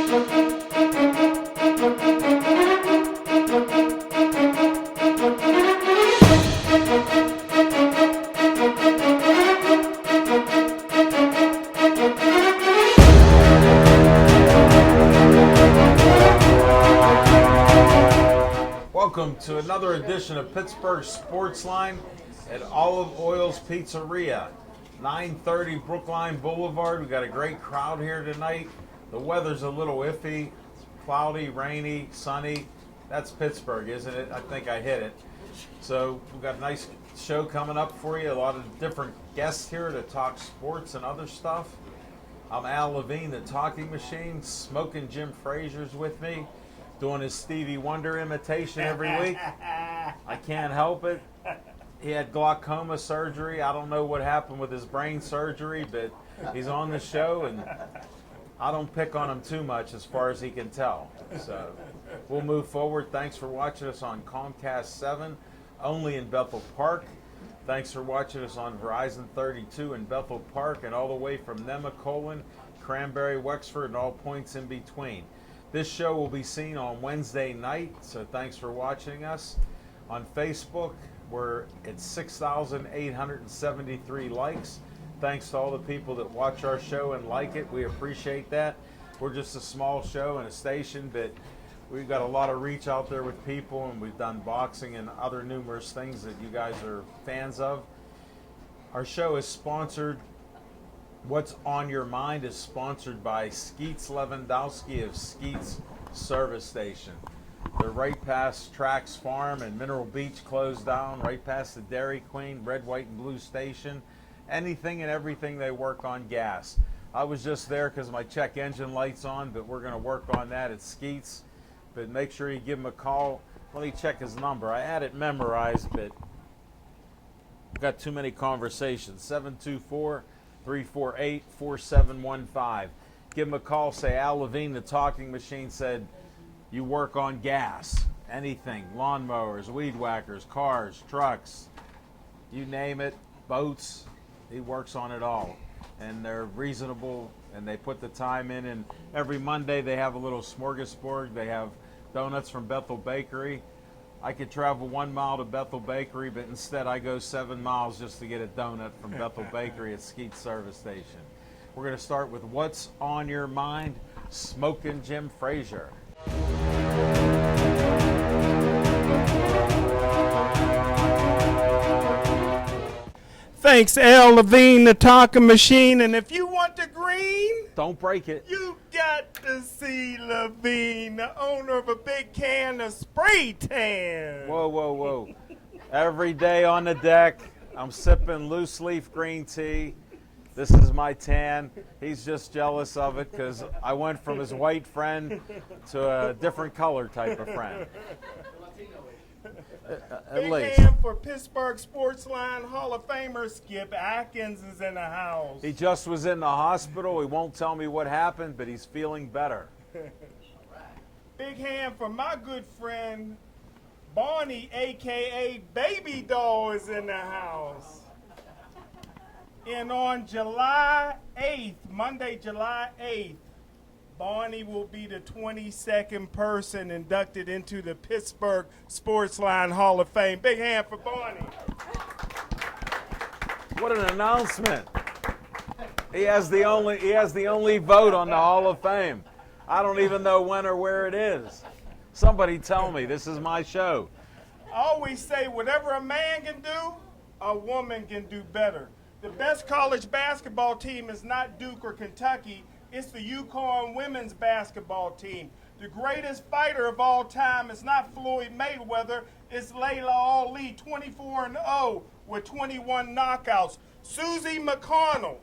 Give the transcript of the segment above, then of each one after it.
Welcome to another edition of Pittsburgh Sportsline at Olive Oil's Pizzeria, 930 Brookline Boulevard. We've got a great crowd here tonight. The weather's a little iffy, cloudy, rainy, sunny. That's Pittsburgh, isn't it? I think I hit it. So we've got a nice show coming up for you. A lot of different guests here to talk sports and other stuff. I'm Al Levine, the talking machine. Smoking Jim Frazier's with me, doing his Stevie Wonder imitation every week. I can't help it. He had glaucoma surgery. I don't know what happened with his brain surgery, but he's on the show, and I don't pick on him too much as far as he can tell. So we'll move forward. Thanks for watching us on Comcast 7, only in Bethel Park. Thanks for watching us on Verizon 32 in Bethel Park, and all the way from Nemacolin, Cranberry, Wexford, and all points in between. This show will be seen on Wednesday night, so thanks for watching us. On Facebook, we're at 6,873 likes. Thanks to all the people that watch our show and like it. We appreciate that. We're just a small show and a station, but we've got a lot of reach out there with people, and we've done boxing and other numerous things that you guys are fans of. Our show is sponsored. What's on Your Mind is sponsored by Skeets Lewandowski of Skeets Service Station. They're right past Trax Farm and Mineral Beach closed down, right past the Dairy Queen, Red, White, and Blue Station. Anything and everything they work on gas. I was just there because my check engine light's on, but we're going to work on that at Skeets. But make sure you give him a call. Let me check his number. I had it memorized, but I've got too many conversations. 724-348-4715. Give him a call. Say Al Levine, the talking machine, said you work on gas. Anything. Lawnmowers, weed whackers, cars, trucks, you name it, boats. He works on it all. And they're reasonable, and they put the time in. And every Monday they have a little smorgasbord. They have donuts from Bethel Bakery. I could travel 1 mile to Bethel Bakery, but instead I go 7 miles just to get a donut from Bethel Bakery at Skeets Service Station. We're going to start with What's on Your Mind, Smoking Jim Frazier. Thanks, Al Levine, the talking machine. And if you want the green, don't break it. You got to see Levine, the owner of a big can of spray tan. Whoa, whoa, whoa. Every day on the deck, I'm sipping loose leaf green tea. This is my tan. He's just jealous of it because I went from his white friend to a different color type of friend. Big hand for Pittsburgh Sportsline Hall of Famer Skip Atkins is in the house. He just was in the hospital. He won't tell me what happened, but he's feeling better. Big hand for my good friend Barney, a.k.a. Baby Doll, is in the house. And on July 8th, Monday, July 8th, Barney will be the 22nd person inducted into the Pittsburgh Sportsline Hall of Fame. Big hand for Barney. What an announcement. He has the only vote on the Hall of Fame. I don't even know when or where it is. Somebody tell me. This is my show. I always say whatever a man can do, a woman can do better. The best college basketball team is not Duke or Kentucky. It's the UConn women's basketball team. The greatest fighter of all time is not Floyd Mayweather. It's Layla Ali, 24-0 with 21 knockouts. Susie McConnell,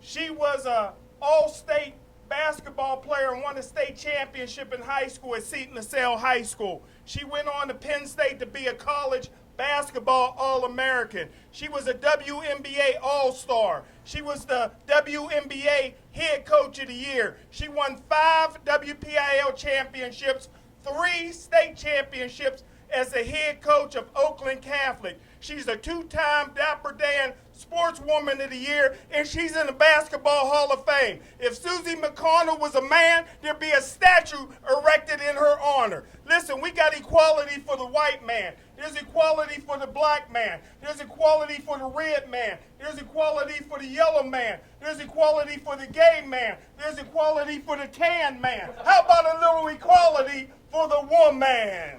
she was an all-state basketball player and won a state championship in high school at Seton LaSalle High School. She went on to Penn State to be a college basketball All-American. She was a WNBA All-Star. She was the WNBA Head Coach of the Year. She won 5 WPIAL championships, 3 state championships as the head coach of Oakland Catholic. She's a 2-time Dapper Dan Sportswoman of the Year, and she's in the Basketball Hall of Fame. If Susie McConnell was a man, there'd be a statue erected in her honor. Listen, we got equality for the white man. There's equality for the black man. There's equality for the red man. There's equality for the yellow man. There's equality for the gay man. There's equality for the tan man. How about a little equality for the woman?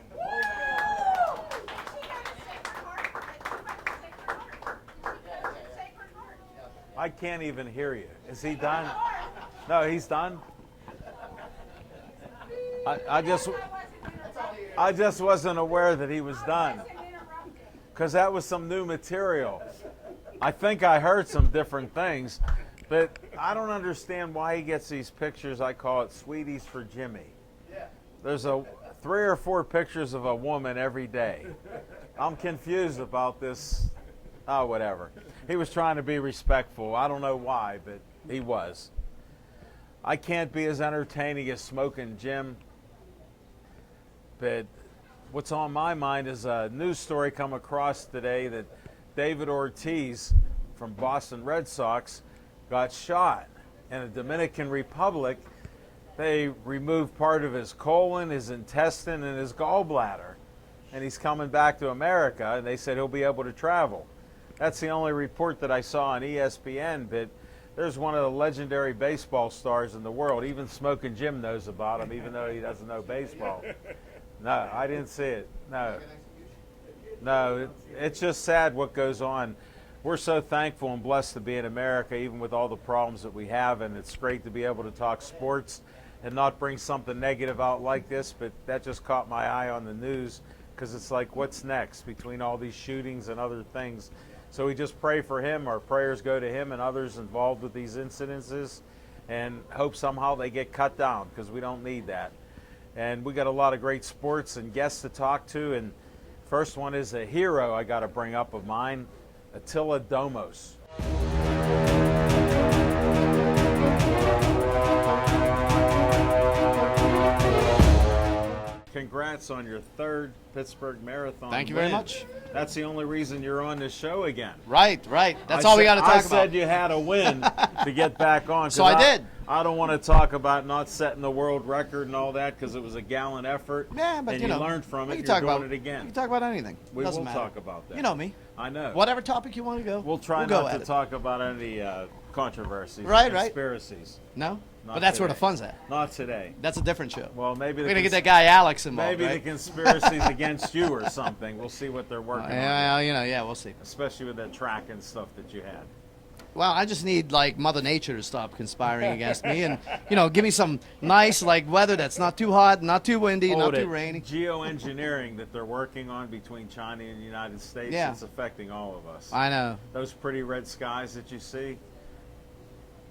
I can't even hear you. Is he done? No, he's done. I just wasn't aware that he was done, because that was some new material. I think I heard some different things, but I don't understand why he gets these pictures. I call it Sweeties for Jimmy. There's 3 or 4 pictures of a woman every day. I'm confused about this. Oh, whatever. He was trying to be respectful. I don't know why, but he was. I can't be as entertaining as Smoking Jim, but what's on my mind is a news story come across today that David Ortiz from Boston Red Sox got shot in the Dominican Republic. They removed part of his colon, his intestine, and his gallbladder, and he's coming back to America, and they said he'll be able to travel. That's the only report that I saw on ESPN, but there's one of the legendary baseball stars in the world. Even Smoking Jim knows about him, even though he doesn't know baseball. No, I didn't see it. No, it's just sad what goes on. We're so thankful and blessed to be in America, even with all the problems that we have, and it's great to be able to talk sports and not bring something negative out like this, but that just caught my eye on the news, because it's like, what's next between all these shootings and other things? So we just pray for him. Our prayers go to him and others involved with these incidences, and hope somehow they get cut down, because we don't need that. And we got a lot of great sports and guests to talk to, and first one is a hero I got to bring up of mine, Attila Domos. Congrats on your 3rd Pittsburgh Marathon. Thank you win. very much. That's the only reason you're on this show again. Right. That's all we got to talk I about. said you had a win to get back on. So I did. I don't want to talk about not setting the world record and all that, because it was a gallant effort. Yeah, but and you know, learned from we it. can You're talk doing about it again. We can talk about anything. We Doesn't will matter. talk about that. You know me. I know. Whatever topic you want to go. We'll try go not at to it. talk about any controversies, Right. conspiracies. No, Not but that's where the today. fun's at. Not today. That's a different show. Well, maybe We're gonna get that guy Alex involved. maybe right? the conspiracies against you or something. We'll see what they're working on. Yeah, we'll see. Especially with that track and stuff that you had. Well, I just need like Mother Nature to stop conspiring against me, and give me some nice like weather that's not too hot, not too windy, not too rainy. Geoengineering that they're working on between China and the United States, Yeah. it's affecting all of us. I know. Those pretty red skies that you see,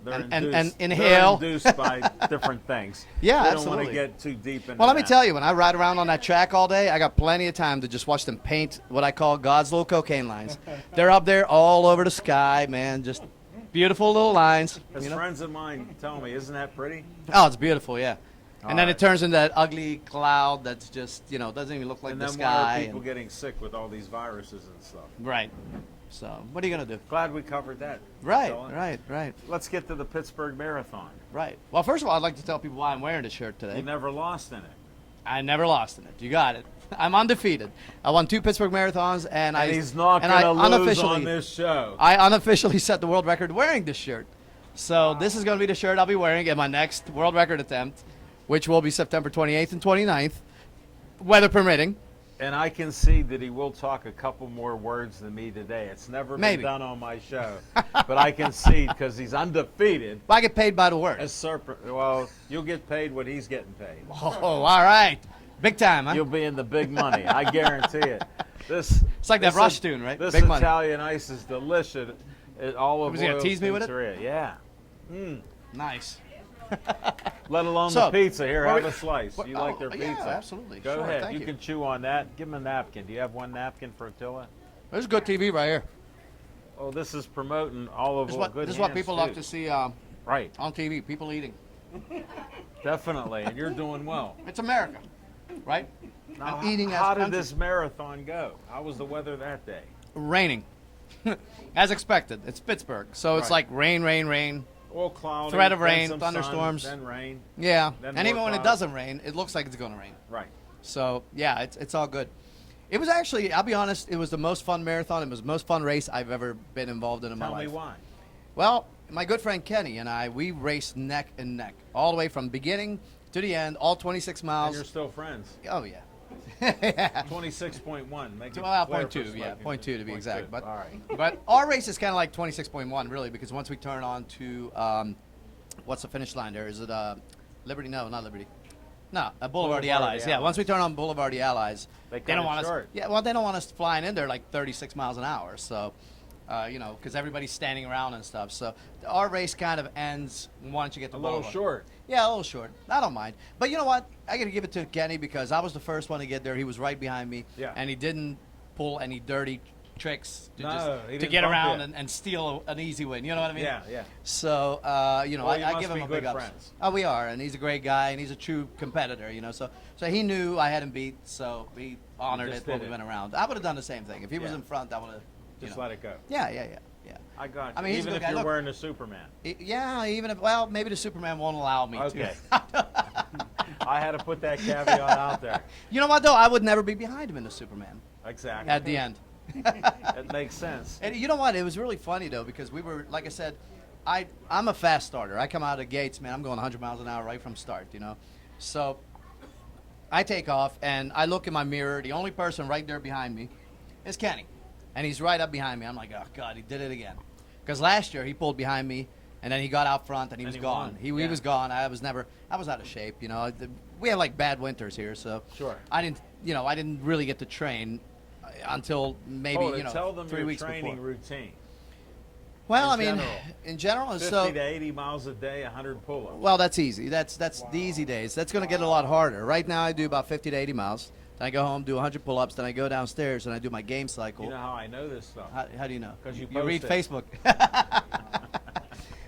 they're And induced, inhale. They're induced by different things. Yeah, we don't want to absolutely. get too deep into Well, let me that. tell you, when I ride around on that track all day, I got plenty of time to just watch them paint what I call God's little cocaine lines. They're up there all over the sky, man. Just beautiful little lines. As friends of mine tell me, isn't that pretty? Oh, it's beautiful, yeah. And then All it turns into that ugly cloud that's just, doesn't even look like And the then sky. why are people getting sick with all these viruses and stuff? Right. So, what are you going to do? Glad we covered that. Right, Attila. right. Let's get to the Pittsburgh Marathon. Right. Well, first of all, I'd like to tell people why I'm wearing this shirt today. You never lost in it. I never lost in it. You got it. I'm undefeated. I won 2 Pittsburgh marathons, and He's not going to lose on this show. I unofficially set the world record wearing this shirt. So this is going to be the shirt I'll be wearing at my next world record attempt, which will be September 28th and 29th, weather permitting. And I can see that he will talk a couple more words than me today. It's never Maybe. been done on my show. But I can see, because he's undefeated. I get paid by the word. As serpent. Well, you'll get paid what he's getting paid. Oh, all right. Big time, huh? You'll be in the big money. I guarantee it. It's like that Rush tune, right? This Big money. Italian ice is delicious. Olive Was he gonna oil tease me with it? pizzeria. Yeah. Nice. Let alone So, the pizza. Here, well, have a slice. You like their yeah, pizza? absolutely. Go Sure, ahead. thank You you. can chew on that. Give him a napkin. Do you have one napkin for Attila? There's good TV right here. Oh, this is promoting olive This is oil. what, Good this is what hands, people too. love to see Right. on TV, people eating. Definitely. And you're doing well. It's America, right? Now, I'm eating as how did country. this marathon go? How was the weather that day? Raining, as expected. It's Pittsburgh, so it's Right. like rain, rain, rain. Well, cloudy. Threat of then rain, some thunderstorms. Sun, then rain. Yeah, Then and even more when it clouds. doesn't rain, it looks like it's going to rain. Right. So yeah, it's all good. It was actually, I'll be honest, it was the most fun marathon. It was the most fun race I've ever been involved in my Tell me life. why. Well, my good friend Kenny and I, we raced neck and neck all the way from beginning to the end, all 26 And miles. you're still friends. Oh yeah. Yeah. 26.1. Make it Well, clear 0.2, for yeah, Smoking. 0.2 to be 0.2. exact. But all right. but our race is kind of like 26.1 really, because once we turn on to what's the finish line there? Is it Liberty? No, not Liberty. No, Boulevard of the Boulevard of the Allies. Yeah, Allies. once we turn on Boulevard of the Allies, They don't cut it want short. us. Yeah, well, they don't want us flying in there like 36 miles an hour. So, because everybody's standing around and stuff. So our race kind of ends once you get to A little Boulevard. short. Yeah, a little short. I don't mind. But you know what? I got to give it to Kenny because I was the first one to get there. He was right behind me. Yeah. And he didn't pull any dirty tricks to, No, he to didn't get bump around you. and steal an easy win. You know what I mean? Yeah, yeah. So, Well, you I must give him be a good big ups. friends. Oh, we are. And he's a great guy, and he's a true competitor, So he knew I had him beat, so he honored just it when did we it. went around. I would have done the same thing. If he was Yeah. in front, I would have Just let it go. Yeah. I got you. I mean, he's a Even good if guy. you're Look- wearing the Superman. Yeah, even if, well, maybe the Superman won't allow me Okay. to. I had to put that caveat out there. You know what, though? I would never be behind him in the Superman Exactly. at the end. It makes sense. And you know what? It was really funny, though, because we were, like I said, I'm a fast starter. I come out of the gates, man, I'm going 100 miles an hour right from start, So I take off, and I look in my mirror. The only person right there behind me is Kenny. And he's right up behind me. I'm like, oh, God, he did it again. Because last year he pulled behind me, and then he got out front, and he And was he gone. won. He Yeah. was gone. I was out of shape, We have, like, bad winters here, so Sure. I didn't really get to train until maybe, tell them 3 your weeks training before. routine. Well, in I mean, general. in general, 50 so to 80 miles a day, 100 pull-ups. well, that's easy. That's the easy days. That's going to get a lot harder. Right now, I do about 50 to 80 miles. Then I go home, do 100 pull-ups. Then I go downstairs and I do my game cycle. You know how I know this stuff? How do you know? 'Cause you read post it. Facebook.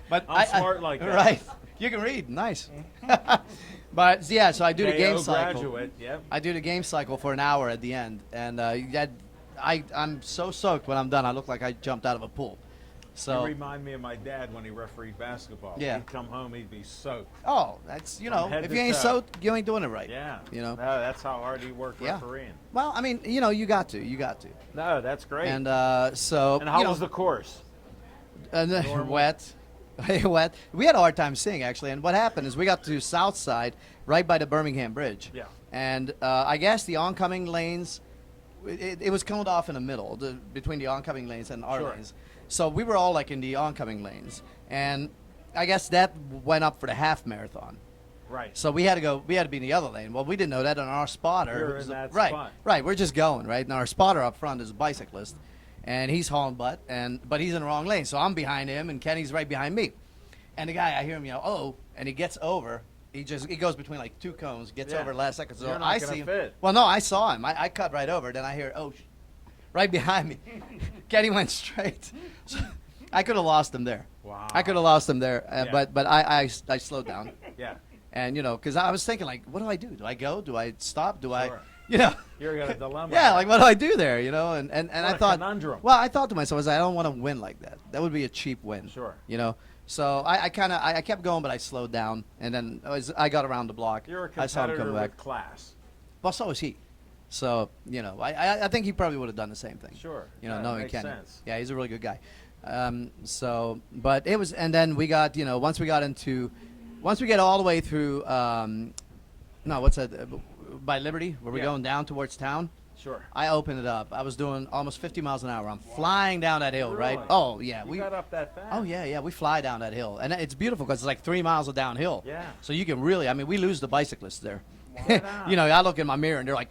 But I'm smart like that. Right. You can read. Nice. But yeah, so I do the game KO cycle. graduate, yep. I do the game cycle for an hour at the end, and I'm so soaked when I'm done. I look like I jumped out of a pool. So You remind me of my dad when he refereed basketball. Yeah. He'd come home, he'd be soaked. oh, that's head if to you ain't toe. soaked, you ain't doing it right. Yeah. No, that's how hard he worked Yeah. refereeing. Well, I mean, you got to. No, that's great. And so. And how was the course? Normal? Wet. Wet. We had a hard time seeing, actually. And what happened is we got to South Side, right by the Birmingham Bridge. Yeah. And I guess the oncoming lanes, it was coned off in the middle, between the oncoming lanes and our Sure. lanes. So we were all like in the oncoming lanes. And I guess that went up for the half marathon. Right. So we had to be in the other lane. Well, we didn't know that, and our spotter, You're who's in that right, spot. right, we're just going right, and our spotter up front is a bicyclist, and he's hauling butt, but he's in the wrong lane, so I'm behind him, and Kenny's right behind me, and the guy, I hear him yell, "Oh!" and he gets over. He goes between like two cones, gets Yeah. over last second. So You're not I gonna see him. fit. Well, no, I saw him. I cut right over. Then I hear, "Oh!" right behind me. Kenny went straight. So I could have lost him there. Wow. I could have lost him there, Yeah. but I slowed down. Yeah. And, because I was thinking, like, what do I do? Do I go? Do I stop? Do Sure. I, You're in a dilemma. yeah, like, what do I do there? And What I a thought, conundrum. well, I thought to myself, I don't want to win like that. That would be a cheap win. Sure. So I kept going, but I slowed down. And then I got around the block. You're a I saw him competitor come back. with class. Well, so was he. So, I think he probably would have done the same thing. Sure. Knowing makes Kenny. sense. Yeah, he's a really good guy. But it was, and then we got, once we get all the way through, no, what's that, by Liberty, where we're Yeah. going down towards town, Sure. I opened it up. I was doing almost 50 miles an hour. I'm flying down that hill, right? Really? Oh, yeah. You got up that fast? Oh, yeah, we fly down that hill. And it's beautiful because it's like 3 miles of downhill. Yeah. So you can really, we lose the bicyclists there. Why not? I look in my mirror and they're like,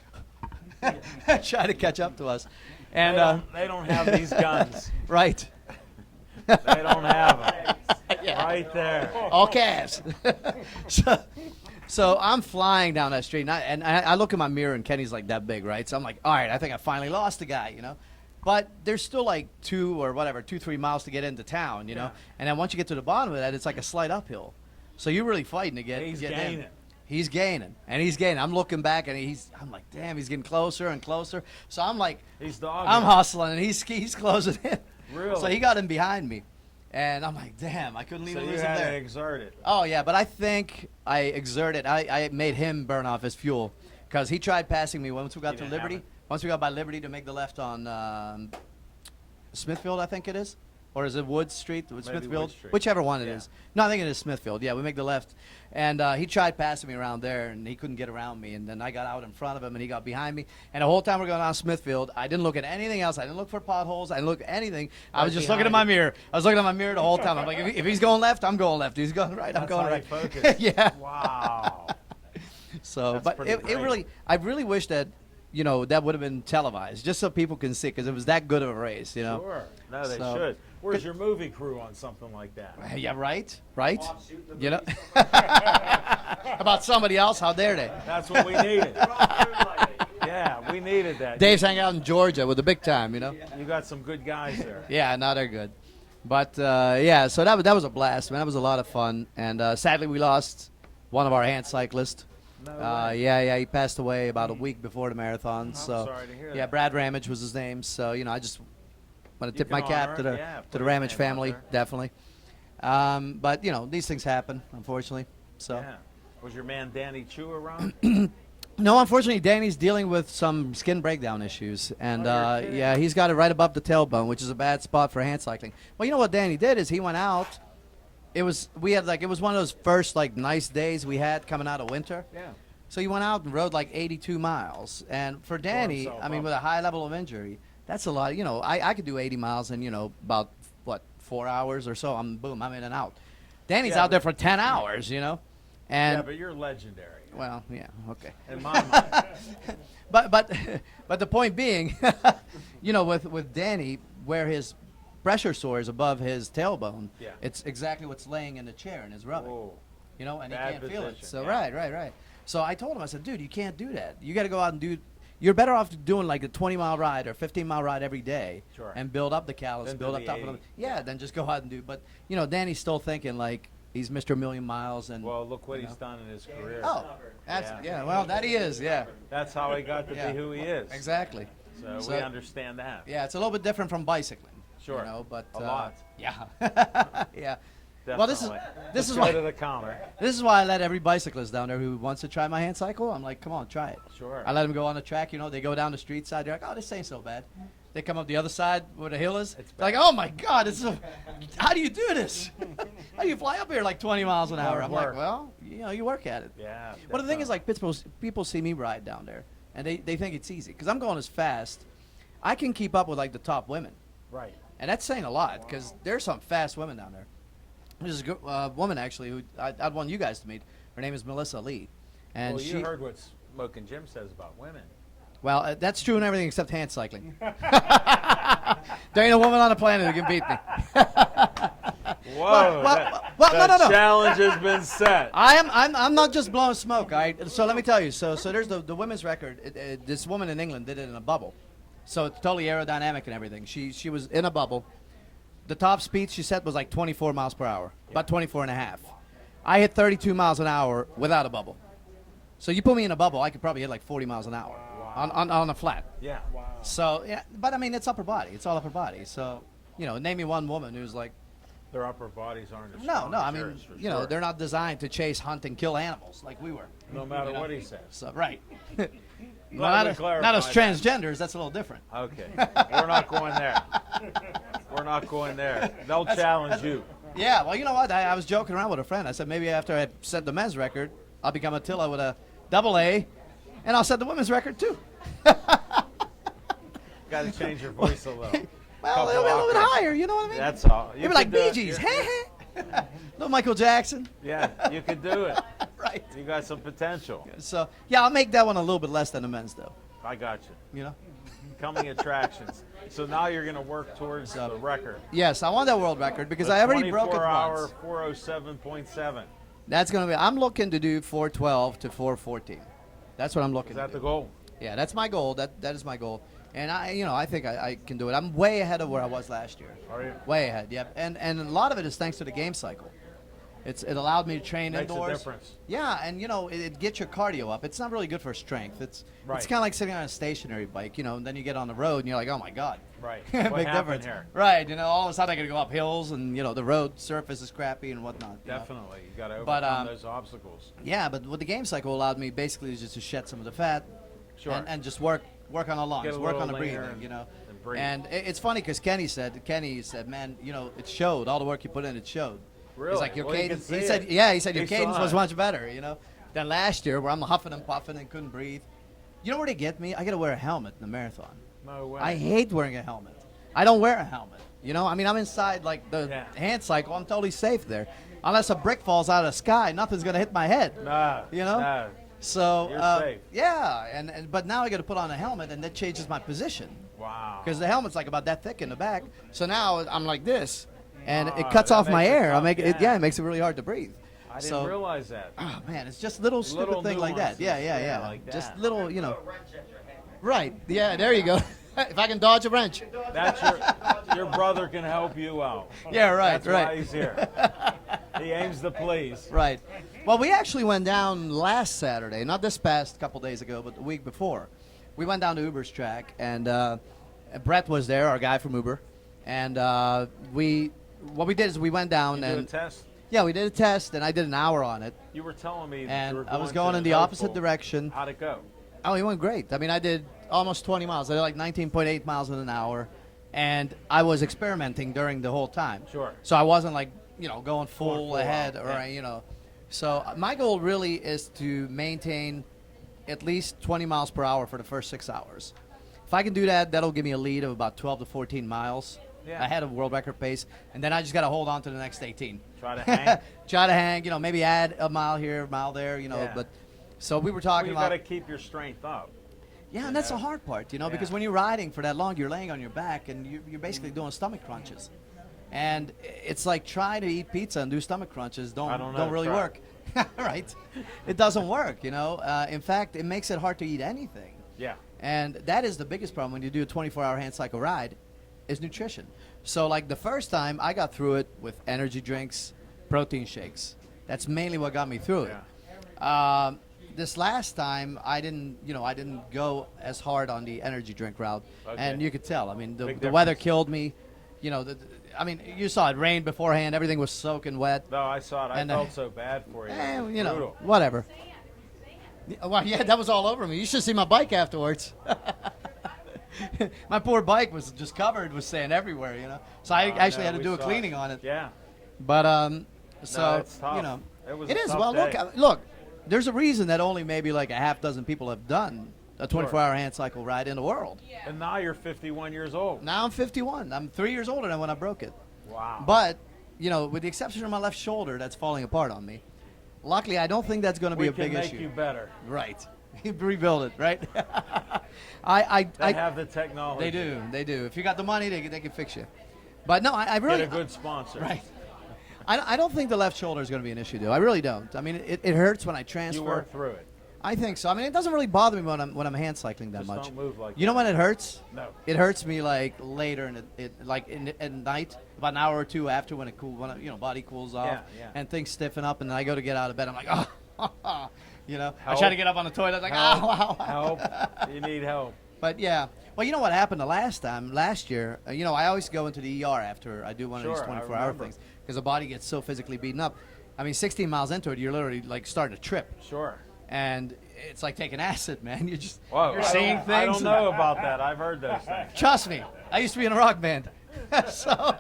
trying to catch up to us. And, they don't have these guns. right. They don't have them. Right there. All calves. so I'm flying down that street, and I look in my mirror, and Kenny's like that big, right? So I'm like, all right, I think I finally lost the guy, But there's still like 2-3 miles to get into town, Yeah. And then once you get to the bottom of that, it's like a slight uphill. So you're really fighting to get He's get gaining. in. he's gaining, and he's gaining. I'm looking back, and I'm like, damn, he's getting closer and closer. So I'm like, He's dogging. I'm hustling, and he's closing in. Really? So he got in behind me, and I'm like, damn, I couldn't leave So him you lose him had to there. exert it. Oh yeah, but I think I exerted. I made him burn off his fuel because he tried passing me once we got He to didn't have Liberty. it. Once we got by Liberty to make the left on Smithfield, I think it is, or is it Wood Street? Smithfield, Wood Street. whichever one it Yeah. is. No, I think it is Smithfield. Yeah, we make the left, and he tried passing me around there, and he couldn't get around me. And then I got out in front of him, and he got behind me. And the whole time we're going down Smithfield, I didn't look at anything else. I didn't look for potholes. I didn't look at anything. I was just looking at my mirror. I was looking at my mirror the whole time. I'm like, if he's going left, I'm going left. If he's going right, I'm That's going how right. you focus. Yeah. Wow. So, That's but pretty it great. really, I really wish that, that would have been televised, just so people can see, because it was that good of a race, Sure. No, they So- should. Where's your movie crew on something like that? Yeah, right. You know, about somebody else, how dare they? That's what we needed. Yeah, we needed that. Dave's hanging out in Georgia with the big time, You got some good guys there. Yeah, no, they're good. But yeah, so that was a blast, man. That was a lot of fun, and sadly we lost one of our hand cyclists. No way. Yeah, he passed away about a week before the marathon. So sorry to hear yeah, that. Brad Ramage was his name. So I just want to You tip my can cap honor to it, the yeah, to put the his Ramage name out family, there. definitely. But these things happen, unfortunately. So Yeah. Was your man Danny Chu around? no, unfortunately, Danny's dealing with some skin breakdown issues, and Oh, you're kidding. yeah, he's got it right above the tailbone, which is a bad spot for hand cycling. Well, you know what Danny did is he went out. It was one of those first nice days we had coming out of winter. Yeah. So he went out and rode 82 miles, and for Danny, himself I mean, up. with a high level of injury, that's a lot. I could do 80 miles in about 4 hours or so. I'm in and out. Danny's Yeah, out there for 10 hours, and Yeah, but you're legendary. well, yeah, okay. In my mind. But the point being, with Danny, where his pressure sore is above his tailbone, Yeah. it's exactly what's laying in the chair and is rubbing. Whoa. And he Bad can't feel it. position, So yeah. right. So I told him, I said, dude, you can't do that. You got to go out and do. You're better off doing a 20-mile ride or 15-mile ride every day, Sure. and build up the callus, Then do build up the top of 80. them. Yeah, then just go out and do. But Danny's still thinking he's Mr. Million Miles, and Well, look what he's done in his career. oh, that's Yeah. well, that he is, yeah, That's how he got to Yeah. be who he is. exactly. So, So- we understand that. Yeah, it's a little bit different from bicycling. Sure. But A lot. Yeah, yeah. Definitely. Well, this is Let's is go why to the counter. this is why I let every bicyclist down there who wants to try my hand cycle. I'm like, come on, try it. Sure. I let them go on the track. They go down the street side. They're like, oh, this ain't so bad. They come up the other side where the hill is. It's like, oh my God, how do you do this? How do you fly up here 20 miles an hour? Hard I'm work. like, well, you work at it. Yeah. But the thing is, definitely. Pittsburgh, people see me ride down there, and they think it's easy because I'm going as fast. I can keep up with the top women. Right. And that's saying a lot because there's some fast women down there. There's a woman actually who I'd want you guys to meet. Her name is Melissa Lee, and Well, she. you heard what Smoke and Jim says about women. Well, that's true in everything except hand cycling. there ain't a woman on the planet who can beat me. Whoa. no. Challenge has been set. I'm not just blowing smoke. All right. So let me tell you. So there's the women's record. This woman in England did it in a bubble, so it's totally aerodynamic and everything. She was in a bubble. The top speed she set was 24 miles per hour, about 24 and a half. I hit 32 miles an hour without a bubble. So you put me in a bubble, I could probably hit 40 miles an hour on a flat. Yeah. So yeah, but I mean it's upper body. It's all upper body. So name me one woman who's Their upper bodies aren't as no. strong I as mean yours, for sure. they're not designed to chase, hunt, and kill animals like we were. No matter what he says. So right. Glad we not clarified us that. transgenders. That's a little different. Okay. We're not going there. We're not going there. They'll challenge you. Yeah, well, you know what? I was joking around with a friend. I said maybe after I set the men's record, I'll become Attila with a double A, and I'll set the women's record too. Got to change your voice a little. Well, it'll be a little bit higher. You know what I mean? That's all. You Maybe like could do Bee it. Gees. Little Michael Jackson. Yeah, you could do it. Right. You got some potential. So yeah, I'll make that one a little bit less than the men's though. I got you. You know. Coming attractions. So now you're going to work towards the record. Yes, I want that world record because The I already broke it 24-hour once. 407.7. That's gonna be. I'm looking to do 412 to 414. That's what I'm looking. Is that to the do. goal? Yeah, that's my goal. That is my goal. And I think I can do it. I'm way ahead of where I was last year. Are you? Way ahead. Yep. And a lot of it is thanks to the game cycle. It allowed me to train Makes a indoors. difference. Yeah, and it gets your cardio up. It's not really good for strength. It's Right. kind of like sitting on a stationary bike, and then you get on the road and you're like, oh my god. Right. Big What happened difference. here? Right, all of a sudden I got to go up hills and the road surface is crappy and whatnot. Definitely. You got to overcome But, those obstacles. Yeah, but what the game cycle allowed me basically is just to shed some of the fat, Sure. and just work on the lungs, Get a work little on the breathing, leaner and breathe. And it's funny because Kenny said, man, it showed all the work you put in. It showed. Really? He's like your Well, you cadence. can He see said, it. yeah, he said your He saw cadence was it. much better, than last year where I'm huffing and puffing and couldn't breathe. You know where they get me? I got to wear a helmet in the marathon. No way. I hate wearing a helmet. I don't wear a helmet. I mean, I'm inside like the Yeah. hand cycle. I'm totally safe there. Unless a brick falls out of the sky, nothing's gonna hit my head. No. You know? No. So You're safe. yeah, but now I got to put on a helmet, and that changes my position Wow. because the helmet's like about that thick in the back. So now I'm like this, and it Ah, cuts that off my makes it air. I tough, make it. yeah. Yeah, it makes it really hard to breathe. I didn't so, realize that. Oh man, it's just little stupid Little thing like that. nuances, Yeah, yeah, like Just that. little, Right. Yeah. There you go. If I can dodge a wrench. That's your brother can help you out. Yeah. Right. That's right. why he's here. He aims to please. Right. Well, we actually went down last Saturday, not this past couple days ago, but the week before. We went down to Uber's track, and Brett was there, our guy from Uber, and what we did is we went down You do a and test. yeah, we did a test, and I did an hour on it, You were telling me that you and were I was to going in the Hopeful. opposite direction. How'd it go? Oh, he went great. I mean, I did almost 20 miles. I did like 19.8 miles in an hour, and I was experimenting during the whole time. Sure. So I wasn't like, going full full ahead out, or, yeah. So my goal really is to maintain at least 20 miles per hour for the first 6 hours. If I can do that, that'll give me a lead of about 12 to 14 miles Yeah. ahead of world record pace, and then I just got to hold on to the next 18. Try to hang. Try to hang, maybe add a mile here, a mile there, Yeah. but so we were Well, talking you about got to keep your strength up. yeah, and that's the hard part, because Yeah. when you're riding for that long, you're laying on your back and you're basically doing stomach crunches. And it's like trying to eat pizza and do stomach crunches I don't know, don't really try. work. Right? It doesn't work, In fact, it makes it hard to eat anything. Yeah. And that is the biggest problem when you do a 24-hour hand cycle ride is nutrition. So like the first time I got through it with energy drinks, protein shakes. That's mainly what got me through it. This last time I didn't go as hard on the energy drink route, Okay. and you could tell. I mean, the Big weather difference. killed me. I mean, you saw it rained beforehand. Everything was soaking wet. No, I saw it. I And, felt so bad for you. Eh, It was you know, brutal. whatever. Well, yeah, that was all over me. You should see my bike afterwards. My poor bike was just covered with sand everywhere, So I Oh, actually no, had to we do a saw cleaning on it. Yeah. But so it's tough. It was a is. tough Well, day. look. There's a reason that only maybe like a half dozen people have done a 24-hour hand cycle ride in the world. And now you're 51 years old. Now I'm 51. I'm 3 years older than when I broke it. Wow. But with the exception of my left shoulder that's falling apart on me, luckily I don't think that's going to be we a can big make issue. you better. Right. Rebuild it, right? They have the technology. They do. If you got the money, they can fix you. But no, I really Get a good sponsor. right. I don't think the left shoulder is going to be an issue, though. I really don't. I mean, it hurts when I transfer. You work through it. I think so. I mean, it doesn't really bother me when I'm hand cycling that Just much. don't move like You know that. when it hurts? No. It hurts me like later at night, about an hour or two after when body cools off Yeah. and things stiffen up, and then I go to get out of bed. I'm like, oh, I try Help. to get up on the toilet, like, Help. ow, ow. Help. You need help. But yeah, well, you know what happened last year? I always go into the ER after I do one of these Sure, I 24-hour remember. things because the body gets so physically beaten up. I mean, 16 miles into it, you're literally like starting to trip, Sure. and it's like taking acid, man. You're just Whoa. you're I seeing don't- things. I don't know about that. I've heard those things. Trust me, I used to be in a rock band, so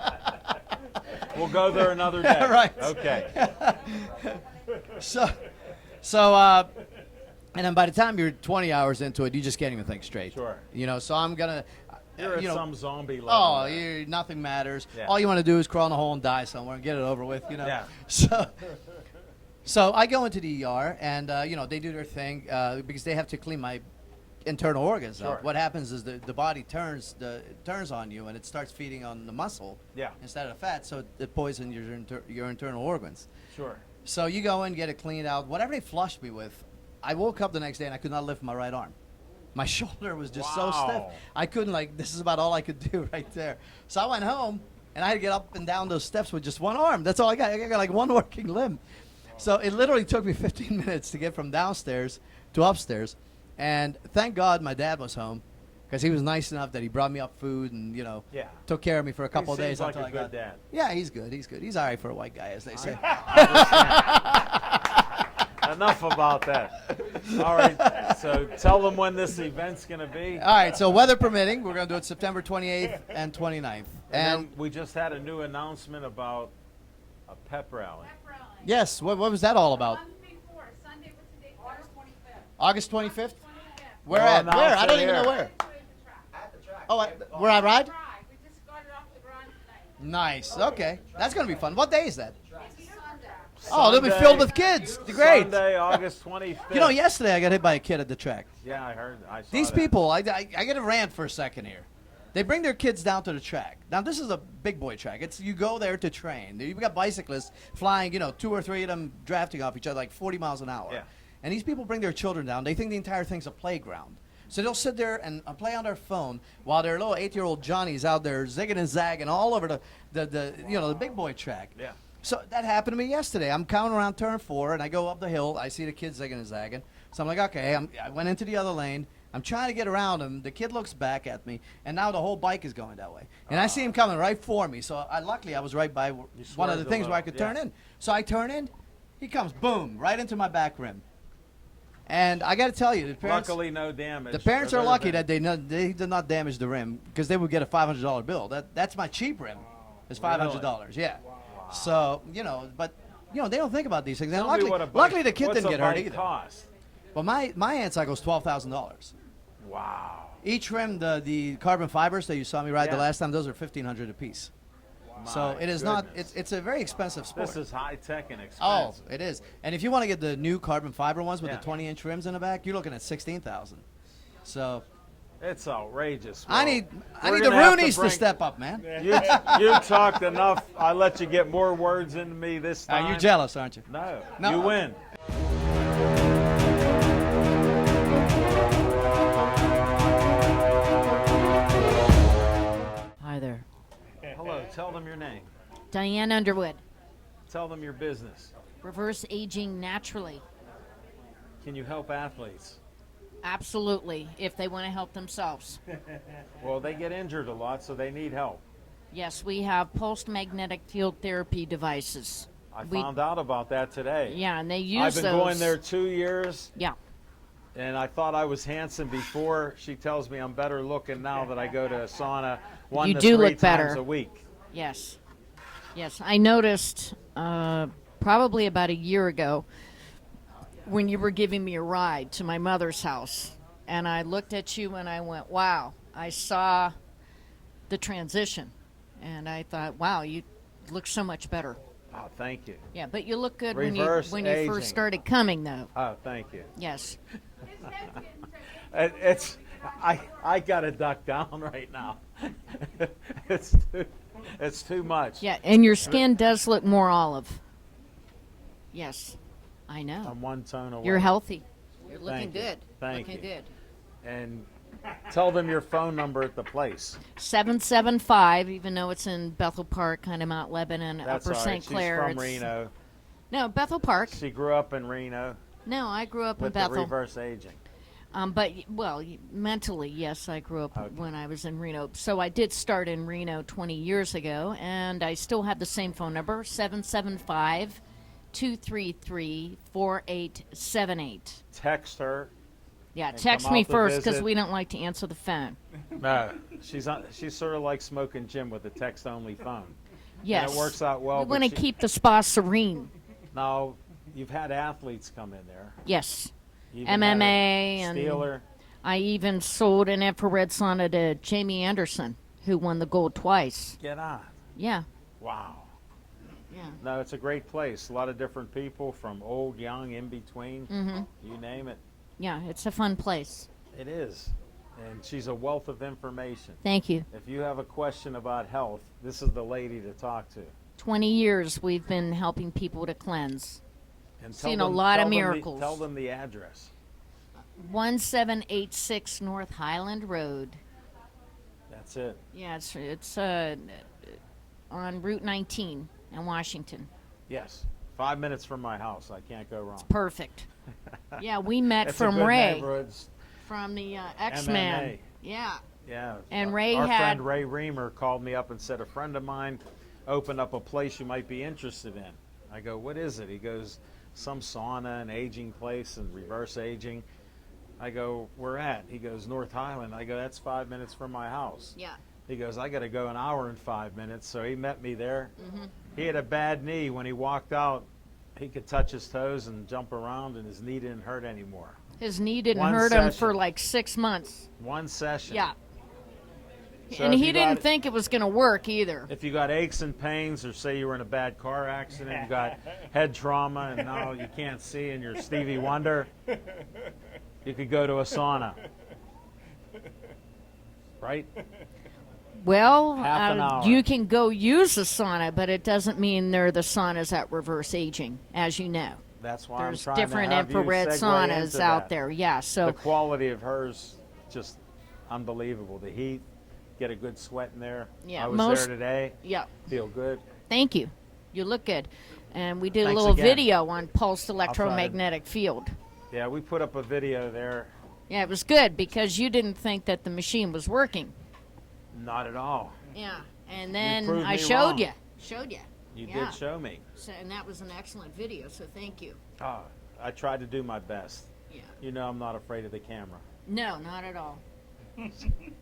We'll go there another day. Right. Okay. so, and then by the time you're 20 hours into it, you just can't even think straight. Sure. So I'm gonna, You're at you know, some zombie level. oh, there. nothing matters. Yeah. All you want to do is crawl in a hole and die somewhere and get it over with. Yeah. So I go into the ER and they do their thing because they have to clean my internal organs Sure. out. What happens is the body turns on you and it starts feeding on the muscle Yeah. instead of fat, so it poisons your internal organs. Sure. So you go in, get it cleaned out. Whatever they flushed me with, I woke up the next day and I could not lift my right arm. My shoulder was just so stiff. Wow. I couldn't this is about all I could do right there. So I went home and I had to get up and down those steps with just one arm. That's all I got. I got like one working limb. So it literally took me 15 minutes to get from downstairs to upstairs. And thank God my dad was home, because he was nice enough that he brought me up food and, Yeah. took care of me for a couple He of days seems like until a I good got. dad. Yeah, he's good. He's good. He's all right for a white guy, as they say. Enough about that. All right. So tell them when this event's going to be. All right, so weather permitting, we're going to do it September 28th and 29th. And then we just had a new announcement about a pep rally. Yes, what was that all about? Month before, Sunday, what's the date? August 25th? 25th. Where We'll at? announce Where? I it don't even know here. where. At the track. Oh, where I ride? Drive. We just got it off the ground tonight. Nice. Okay, that's going to be fun. What day is that? It's Sunday. Oh, they'll be Sunday- filled with kids. Great. Sunday, August 25th. You know, yesterday I got hit by a kid at the track. Yeah, I heard. I saw These that. people, I get a rant for a second here. They bring their kids down to the track. Now, this is a big boy track. It's you go there to train. You've got bicyclists flying, 2 or 3 of them drafting off each other like 40 miles an hour. Yeah. And these people bring their children down. They think the entire thing's a playground. So they'll sit there and play on their phone while their little 8-year-old Johnny's out there zigging and zagging all over the big boy track. Yeah. So that happened to me yesterday. I'm counting around turn 4, and I go up the hill. I see the kid zigging and zagging. So I'm like, okay. I went into the other lane. I'm trying to get around him. The kid looks back at me, and now the whole bike is going that way. And I see him coming right for me. So luckily, I was right by one of the swerved a things where I little, could turn yeah. in. So I turn in. He comes, boom, right into my back rim. And I got to tell you, the parents, Luckily, no damage. the parents There are could've lucky been- that they did not damage the rim, because they would get a $500 bill. That's my cheap rim. It's $500. Yeah. So but they don't think about these things. And Tell me what a bike- luckily the kid what's didn't a get hurt bike either. Cost? Well, my aunt cycle's $12,000. Wow. Each rim, the carbon fibers that you saw me ride the Yeah. last time, those are $1,500 a piece. So My it is not. goodness. It's a very expensive sport. This is high tech and Oh, expensive. it is. And if you want to get the new carbon fiber ones with Yeah. the 20-inch rims in the back, you're looking at $16,000. So It's outrageous. I Well, need we're the gonna have Roonies to bring- step up, man. You talked enough. I let you get more words into me this time. You're jealous, aren't you? No, No. you win. Hi there. Hello. Tell them your name. Diane Underwood. Tell them your business. Reverse aging naturally. Can you help athletes? Absolutely, if they want to help themselves. Well, they get injured a lot, so they need help. Yes, we have pulsed magnetic field therapy devices. I We- found out about that today. Yeah, and they use I've been those. going there 2 years, Yeah. and I thought I was handsome before. She tells me I'm better looking now that I go to a sauna one You to do 3 look better. times a week. Yes. Yes, I noticed probably about a year ago when you were giving me a ride to my mother's house, and I looked at you and I went, wow, I saw the transition, and I thought, wow, you look so much better. Oh, thank you. Yeah, but you look good Reverse when you aging. first started coming, though. Oh, thank you. Yes. I got to duck down right now. It's too much. Yeah, and your skin does look more olive. Yes, I know. I'm one tone away. You're healthy. You're looking Thank you. good. Thank looking you. good. And tell them your phone number at the place. 775, even though it's in Bethel Park, kind of Mount Lebanon, That's Upper all right. St. Clair. She's from it's- Reno. No, Bethel Park. She grew up in Reno No, I grew up in with the Bethel. reverse aging. Mentally, yes, I grew up Okay. when I was in Reno. So I did start in Reno 20 years ago, and I still have the same phone number, 775 233 4878. Text her. Yeah, And text come me out to first because visit. we don't like to answer the phone. No, she's sort of like Smoking Jim with a text-only phone. Yes. And it works out well. We but want to she- keep the spa serene. Now, you've had athletes come in there. Yes. You even had a MMA and Steeler. I even sold an infrared sauna to Jamie Anderson, who won the gold twice. Get on. Yeah. Wow. Yeah. No, it's a great place. A lot of different people from old, young, in between. Mhm. You name it. Yeah, it's a fun place. It is. And she's a wealth of information. Thank you. If you have a question about health, this is the lady to talk to. 20 years we've been helping people to cleanse. And Seen a lot of miracles. Tell them the address. 1786 North Highland Road. That's it. Yeah, it's on Route 19 in Washington. Yes. 5 minutes from my house. I can't go wrong. Perfect. Yeah, we met It's from a good Ray neighborhood. It's from the X-Men. MMA. Yeah. Yeah. And Ray our had- friend Ray Reamer called me up and said a friend of mine opened up a place you might be interested in. I go, what is it? He goes, some sauna and aging place and reverse aging. I go, where at? He goes, North Highland. I go, that's 5 minutes from my house. Yeah. He goes, I got to go an hour and 5 minutes. So he met me there. Mm-hmm. He had a bad knee. When he walked out, he could touch his toes and jump around, and his knee didn't hurt anymore. His knee didn't One hurt him session. for like 6 months. One session. Yeah. So And if he you didn't got- think it was going to work either. If you got aches and pains, or say you were in a bad car accident, you got head trauma, and now you can't see, and you're Stevie Wonder, you could go to a sauna. Right? Well, Half an hour. you can go use a sauna, but it doesn't mean they're the saunas at reverse aging, as you know. That's why There's I'm trying different to have infrared you segue saunas into out that. there. Yeah, so The quality of hers, just unbelievable. The heat, get a good sweat in there. Yeah, I was most- there today. yeah. Feel good. Thank you. You look good. And we did a Thanks little again. video on pulsed to- electromagnetic field. Yeah, we put up a video there. Yeah, it was good because you didn't think that the machine was working. Not at all. Yeah. And then proved I me showed wrong. you. Showed you. You Yeah. did show me. So, and that was an excellent video, so thank you. Oh, I tried to do my best. Yeah. You know I'm not afraid of the camera. No, not at all.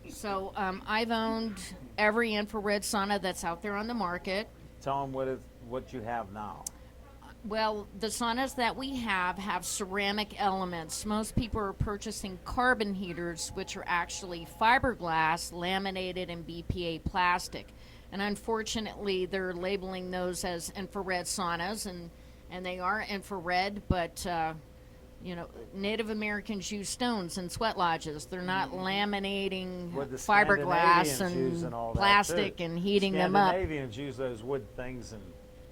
So I've owned every infrared sauna that's out there on the market. Tell them what you have now. Well, the saunas that we have ceramic elements. Most people are purchasing carbon heaters, which are actually fiberglass laminated in BPA plastic. And unfortunately, they're labeling those as infrared saunas, and they are infrared, but Native Americans use stones in sweat lodges. They're not laminating With the fiberglass Scandinavians using and all that, plastic too. and heating them up. Scandinavians use those wood things and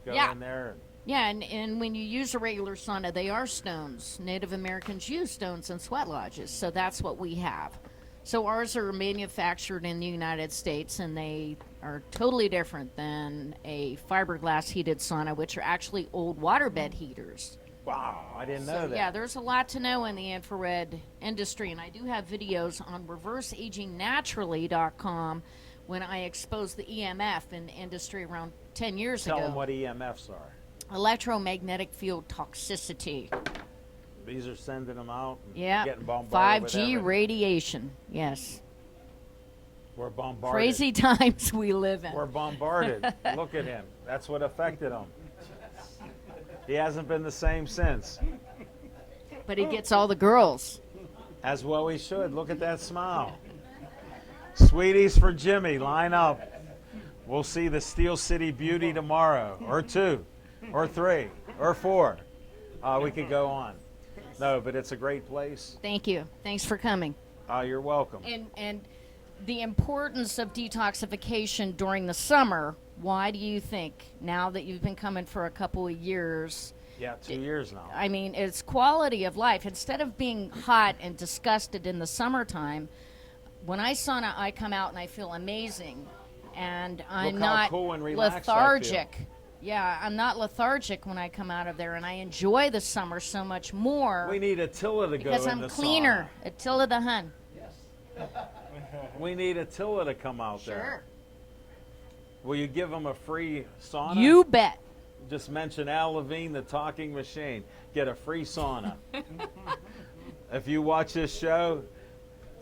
go Yeah. in there. Yeah, and when you use a regular sauna, they are stones. Native Americans use stones in sweat lodges, so that's what we have. So ours are manufactured in the United States, and they are totally different than a fiberglass heated sauna, which are actually old waterbed heaters. Wow, I didn't know So, that. yeah, there's a lot to know in the infrared industry, and I do have videos on reverseagingnaturally.com when I exposed the EMF in the industry around 10 years Tell ago. them what EMFs are. Electromagnetic field toxicity. These are sending them out and Yeah. getting bombarded 5G with everything. radiation. Yes. We're bombarded. Crazy times we live in. We're bombarded. Look at him. That's what affected him. He hasn't been the same since. But he gets all the girls. As well he should. Look at that smile. Sweeties for Jimmy, line up. We'll see the Steel City Beauty tomorrow, or 2, or 3, or 4. We could go on. No, but it's a great place. Thank you. Thanks for coming. You're welcome. And the importance of detoxification during the summer, why do you think, now that you've been coming for a couple of years, Yeah, 2 years now. I mean, it's quality of life. Instead of being hot and disgusted in the summertime, when I sauna, I come out and I feel amazing. And I'm Look how not cool and relaxed I feel. lethargic. Yeah, I'm not lethargic when I come out of there, and I enjoy the summer so much more We need Attila to go because in I'm the cleaner. Attila the Hun. sauna. We need Attila to come out there. Will you give him a free sauna? You bet. Just mention Al Levine, the talking machine. Get a free sauna. If you watch this show,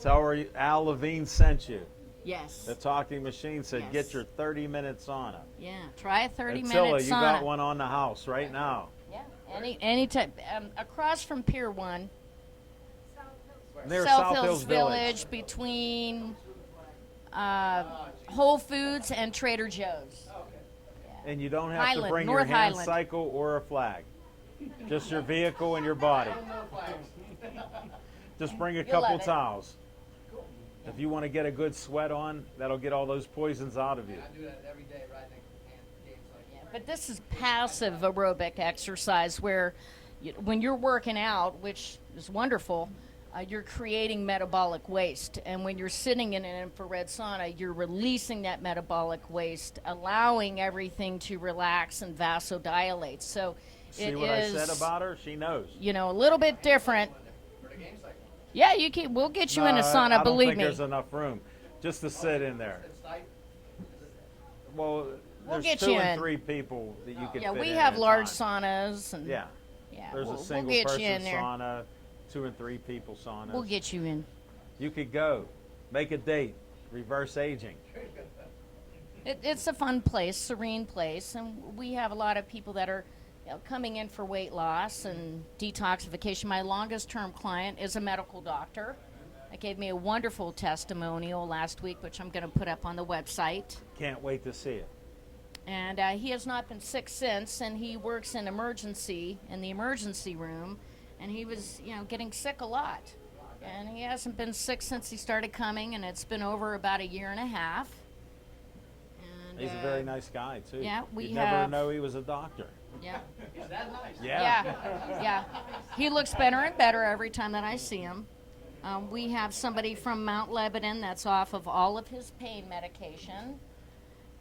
tell her Al Levine sent you. Yes. The talking machine said, Yes. get your 30-minute sauna. Yeah. Try a 30-minute Attila, sauna. you got one on the house right now. Yeah. Any type. Across from Pier 1. Near South Hills Village, between Whole Foods and Trader Joe's. And you don't have Highland, to bring North your hand Highland. cycle or a flag. Just your vehicle and your body. Just bring a couple love it. towels. If you want to get a good sweat on, that'll get all those poisons out of you. I do that every day right next to the games like Yeah, but this is passive aerobic exercise where when you're working out, which is wonderful, you're creating metabolic waste. And when you're sitting in an infrared sauna, you're releasing that metabolic waste, allowing everything to relax and vasodilate. So See it what is, I said about her? She knows. you know, a little bit different. Yeah, you can. We'll get you in a No, sauna. I don't Believe think me. there's enough room just to sit in there. Well, We'll there's get 2 you and in. 3 people that you can Yeah, fit we in have at a large time. saunas, and Yeah. yeah, There's we'll, a single we'll get person you in there. sauna, 2 and 3 people saunas. We'll get you in. You could go, make a date, reverse aging. It's a fun place, serene place, and we have a lot of people that are coming in for weight loss and detoxification. My longest term client is a medical doctor that gave me a wonderful testimonial last week, which I'm going to put up on the website. Can't wait to see it. And he has not been sick since, and he works in the emergency room, and he was, getting sick a lot. And he hasn't been sick since he started coming, and it's been over about 1.5 years. And, He's a very nice guy too. yeah, we You'd never have- know he was a doctor. Yeah. Yeah. Yeah. He looks better and better every time that I see him. We have somebody from Mount Lebanon that's off of all of his pain medication,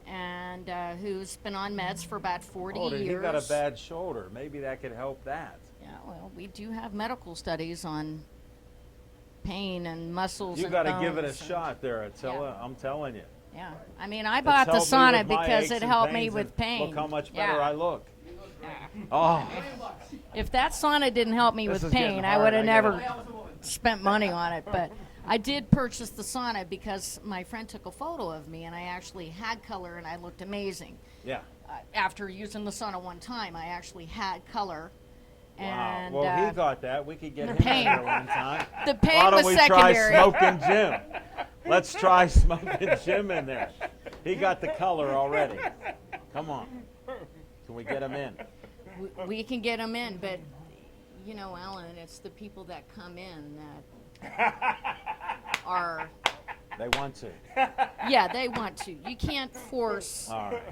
and who's been on meds for about 40 Oh, years. he got a bad shoulder. Maybe that could help that. Yeah, well, we do have medical studies on pain and muscles. You and got to give it a bones and- shot there, Attila. Yeah. I'm telling you. Yeah, I mean, I It's bought the helped me sauna with my because aches it and helped me pains, with and pain. Look how much better Yeah. I look. Oh, If that sauna didn't help me This with is getting pain, I hard. would have I never gotta- spent money on it. But I did purchase the sauna because my friend took a photo of me, and I actually had color, and I looked amazing. yeah. After using the sauna one time, I actually had color. Wow. And Well, he got that. We could get him pain. in here one time. the pain Why don't was we secondary. try Smoking Jim? Let's try Smoking Jim in there. He got the color already. Come on. Can we get him in? We can get them in, but Ellen, it's the people that come in that are. They want to. Yeah, they want to. You can't force All right.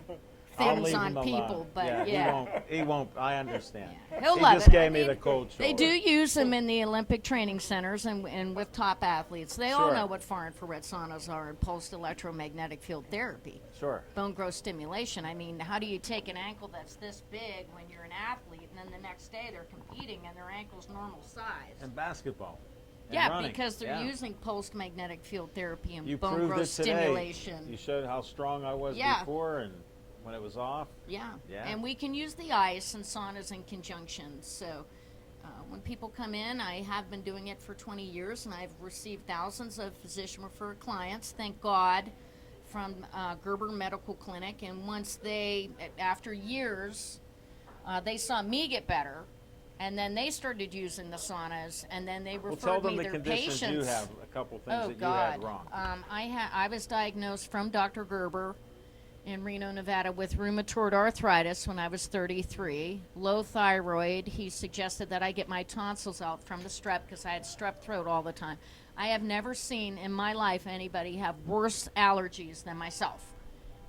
I'll things leave on him alone. people, but yeah. He won't. I understand. He'll He love just it. gave I me mean, the cold shoulder. They do use them in the Olympic training centers and with top athletes. They all Sure. know what far infrared saunas are and pulsed electromagnetic field therapy, Sure. bone growth stimulation. I mean, how do you take an ankle that's this big when you're an athlete, and then the next day they're competing and their ankle's normal size? And basketball. And Yeah, running. because they're Yeah. using pulsed magnetic field therapy and You bone proved growth it today. stimulation. You showed how strong I was Yeah. before, and when it was off. Yeah. Yeah. And we can use the ice and saunas in conjunction. So when people come in, I have been doing it for 20 years, and I've received thousands of physician referred clients, thank God, from Gerber Medical Clinic. And once after years, they saw me get better, and then they started using the saunas, and then they Well, tell referred them me the their conditions patients. you have. A couple things Oh that God! you had wrong. I was diagnosed from Dr. Gerber in Reno, Nevada, with rheumatoid arthritis when I was 33. Low thyroid. He suggested that I get my tonsils out from the strep because I had strep throat all the time. I have never seen in my life anybody have worse allergies than myself.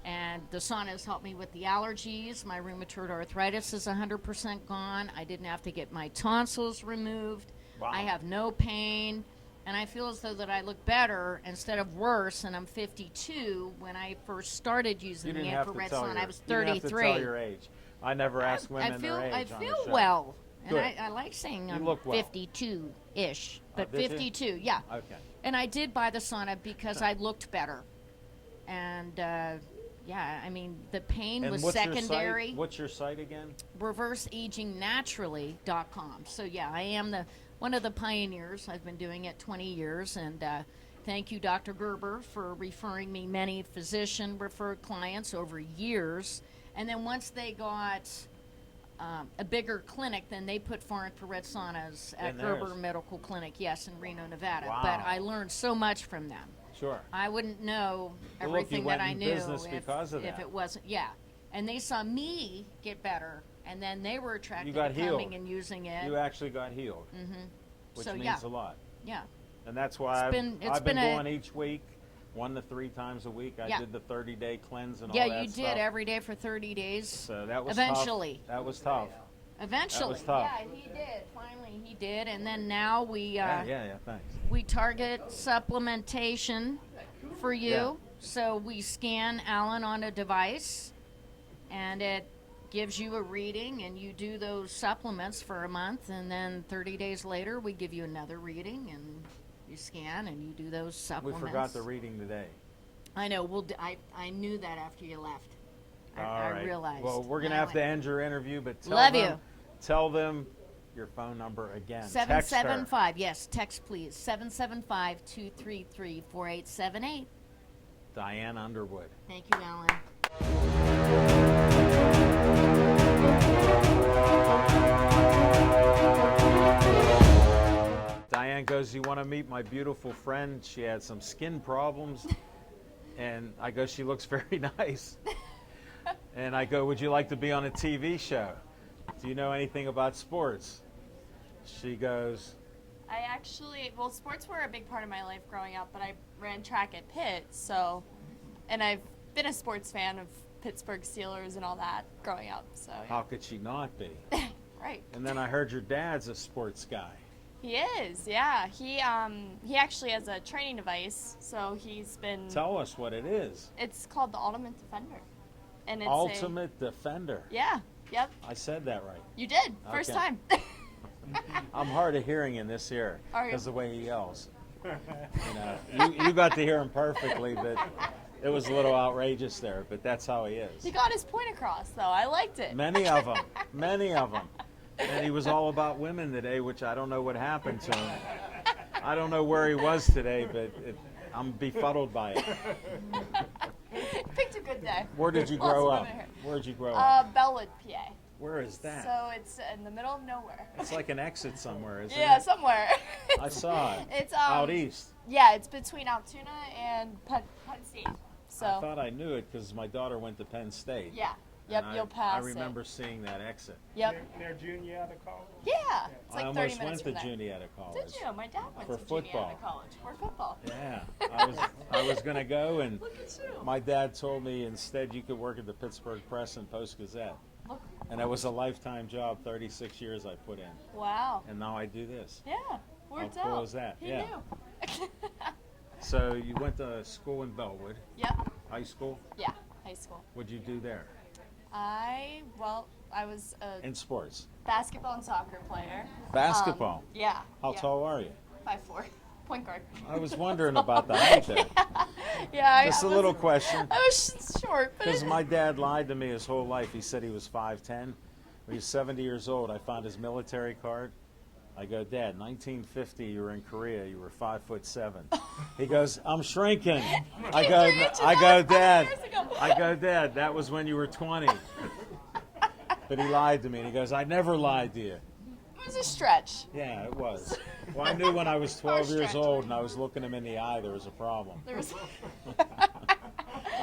And the sauna has helped me with the allergies. My rheumatoid arthritis is 100% gone. I didn't have to get my tonsils removed. Wow. I have no pain. And I feel as though that I look better instead of worse. And I'm 52. When I first started using You the didn't have to infrared tell sauna, I was you didn't have to 33. tell your age. I never ask women I feel their age I on the feel show. well. And Good. I like saying I'm look well. 52-ish. But did you? 52, yeah. Okay. And I did buy the sauna because I looked better. And yeah, I mean, the pain And was what's secondary. Your site? What's your site again? ReverseAgingNaturally.com. So yeah, I am one of the pioneers. I've been doing it 20 years, and thank you, Dr. Gerber, for referring me many physician-referred clients over years. And then once they got a bigger clinic, then they put far infrared saunas at In theirs. Gerber Medical Clinic, yes, in Reno, Nevada. Wow. But I learned so much from them. Sure. I wouldn't know Well, look, you everything went that I in knew business because of if that. it wasn't. Yeah, and they saw me get better, and then they were attracted got to coming healed. and using it. You actually got healed, which So, means yeah. a lot. Yeah, And that's why It's I've been been a- going each week, 1 to 3 times a week. I Yeah. did the 30-day cleanse and yeah, all that you stuff. did every day for 30 days. So that was Eventually. tough. That was tough. Eventually, was tough. yeah, he did. Finally, he did, and then now we Thanks. we target supplementation for you. Yeah. So we scan Alan on a device, and it gives you a reading, and you do those supplements for a month, and then 30 days later we give you another reading, and you scan and you do those We supplements. forgot the reading today. I know. Well, I knew that after you left. All I right. realized. Well, we're And gonna I have to went, end your interview, but tell them your phone number again. Text her. 775. Yes, text please. 775-233-4878. Diane Underwood. Thank you, Alan. Diane goes, "You want to meet my beautiful friend? She had some skin problems." And I go, "She looks very nice." And I go, "Would you like to be on a TV show? Do you know anything about sports?" She goes, I actually, well, sports were a big part of my life growing up, but I ran track at Pitt, so, and I've been a sports fan of Pittsburgh Steelers and all that growing up, so. "How could she not be?" Right. And then I heard your dad's a sports guy. He is, yeah. He actually has a training device, so he's been. Tell us what it is. It's called the Ultimate Defender, and it's Ultimate Defender. Yeah. Yep. I said that right. You did first Okay. time. I'm hard of hearing in this ear Are you? because the way he yells. You got to hear him perfectly, but it was a little outrageous there. But that's how he is. He got his point across, though. I liked it. Many of them. And he was all about women today, which I don't know what happened to him. I don't know where he was today, but I'm befuddled by it. Picked a good day. Where did you Lots grow of up? women here. Where did you grow up? Bellwood, PA. Where is that? So it's in the middle of nowhere. It's like an exit somewhere, isn't Yeah, it? somewhere. I saw it. It's Out east. Yeah, it's between Altoona and Penn State. So I thought I knew it because my daughter went to Penn State. yeah, yep, And you'll pass I remember seeing that exit. it. Yep. Near junior out of college. Yeah, it's I like 30 almost minutes went to from there. Juniata College. Did you? My dad went For to Juniata football. College for football. Yeah, I was gonna go, and Look at you. my dad told me instead you could work at the Pittsburgh Press and Post Gazette, Look. and it was a lifetime job. 36 years I put in, Wow. and now I do this. Yeah. Worked How cool out. is that? He Yeah. knew. So you went to school in Bellwood, Yep. high school. Yeah. High school. What'd you do there? I was a In sports. basketball and soccer player. Basketball. Yeah. How yeah. tall are you? 5'4". Point guard. I was wondering about the height there. Yeah. Just I a little wasn't- question. I was short, but Because my dad lied to me his whole life. He said he was 5'10". When he was 70 years old, I found his military card. I go, "Dad, 1950, you were in Korea. You were 5'7". He goes, "I'm shrinking." I go, 3 inches I go, out 5 "Dad." years ago." I go, "Dad, that was when you were 20." But he lied to me. And he goes, "I never lied to you." It was a stretch. Yeah, it was. Well, I knew when I was 12 years stretch. old and I was looking him in the eye, there was a problem. There was.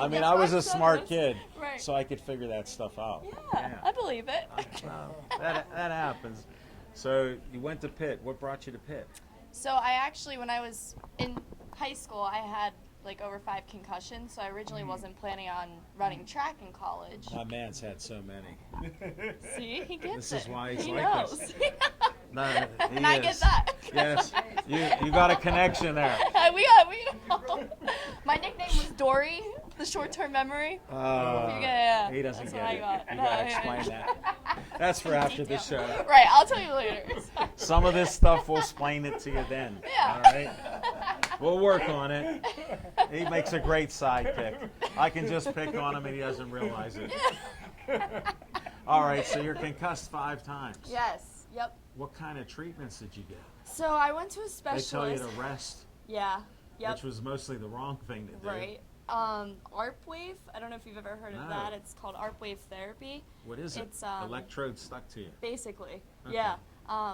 I mean, Yeah, I was my a son smart was- kid, right. so I could figure that stuff out. Yeah, I believe it. Well, that happens. So you went to Pitt. What brought you to Pitt? So I actually, when I was in high school, I had like over 5 concussions. So I originally wasn't planning on running track in college. My man's had so many. See, he gets This it. is why he's he like knows. this. No, he And I is. get that. Yes, you got a connection there. we know. My nickname was Dory, the short-term memory. Yeah, He doesn't that's get what I it. got. You No, gotta yeah. explain that. That's for after the show. Right, I'll tell you later. Some of this stuff we'll explain it to you then. Yeah. All right. We'll work on it. He makes a great sidekick. I can just pick on him and he doesn't realize it. All right. So you're concussed 5 times. Yes. Yep. What kind of treatments did you get? So I went to a They specialist. tell you to rest, Yeah. Yep. which was mostly the wrong thing to do. Right. ARP wave. I don't know if you've ever heard No. of that. It's called ARP wave therapy. What is it? It's, Electrode stuck to you. Basically. Okay. Yeah.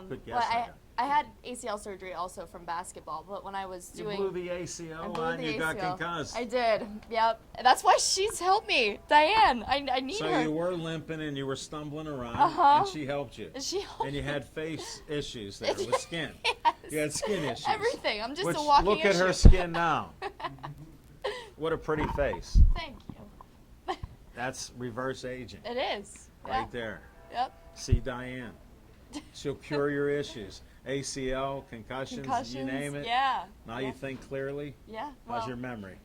Good guess, but I got. I had ACL surgery also from basketball, but when I was You doing blew the ACL I blew and the you got ACL. concussed. I did. Yep. That's why she's helped me. Diane. I need So her. you were limping and you were stumbling around, Uh-huh. and she helped you. And she helped And you had face issues there with skin. Yes. You had skin issues. Everything. I'm just Which, a walking look at issue. her skin now. What a pretty face. Thank you. That's reverse aging It is. Yeah. right there. Yep. See Diane. She'll cure your issues. ACL, concussions, you name it. Yeah. Now you think clearly. Yeah. How's well, your memory?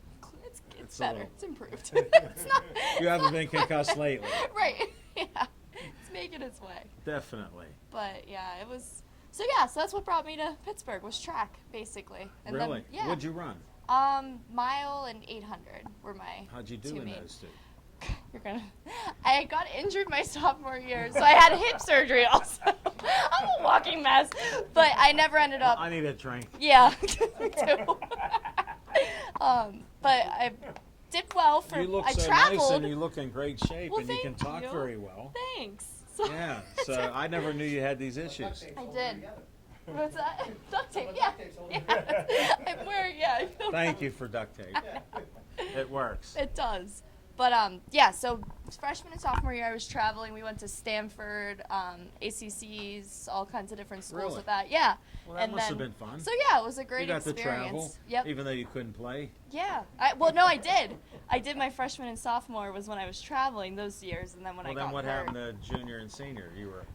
It's It's a better. little- It's improved. It's not. You haven't been concussed lately. Right. Yeah. It's making its way. Definitely. But yeah, it was. So yeah, so that's what brought me to Pittsburgh was track basically. And Really? Then, yeah. What'd you run? Mile and 800 were my. How'd you do two in main. those two? You're gonna. I got injured my sophomore year, so I had hip surgery also. I'm a walking mess, but I never ended up. I need a drink. Yeah, me too. But I did well for. You look I so traveled. nice and you look in great shape Well, and you can thank talk you. very well. Thanks. So, Yeah, so I never knew you had these issues. I did. What's that? Duct tape. Yeah. Yeah. I'm wearing. Yeah. Thank you for duct tape. It works. It does. But yeah, so freshman and sophomore year I was traveling. We went to Stanford, ACCs, all kinds of different schools Really? with that. Yeah. Well, that must have been fun. So yeah, it was a great You got to experience. travel, Yep. even though you couldn't play. Yeah. Well, no, I did. I did my freshman and sophomore was when I was traveling those years, and then when Well, I then got what hurt. happened to junior and senior? You were.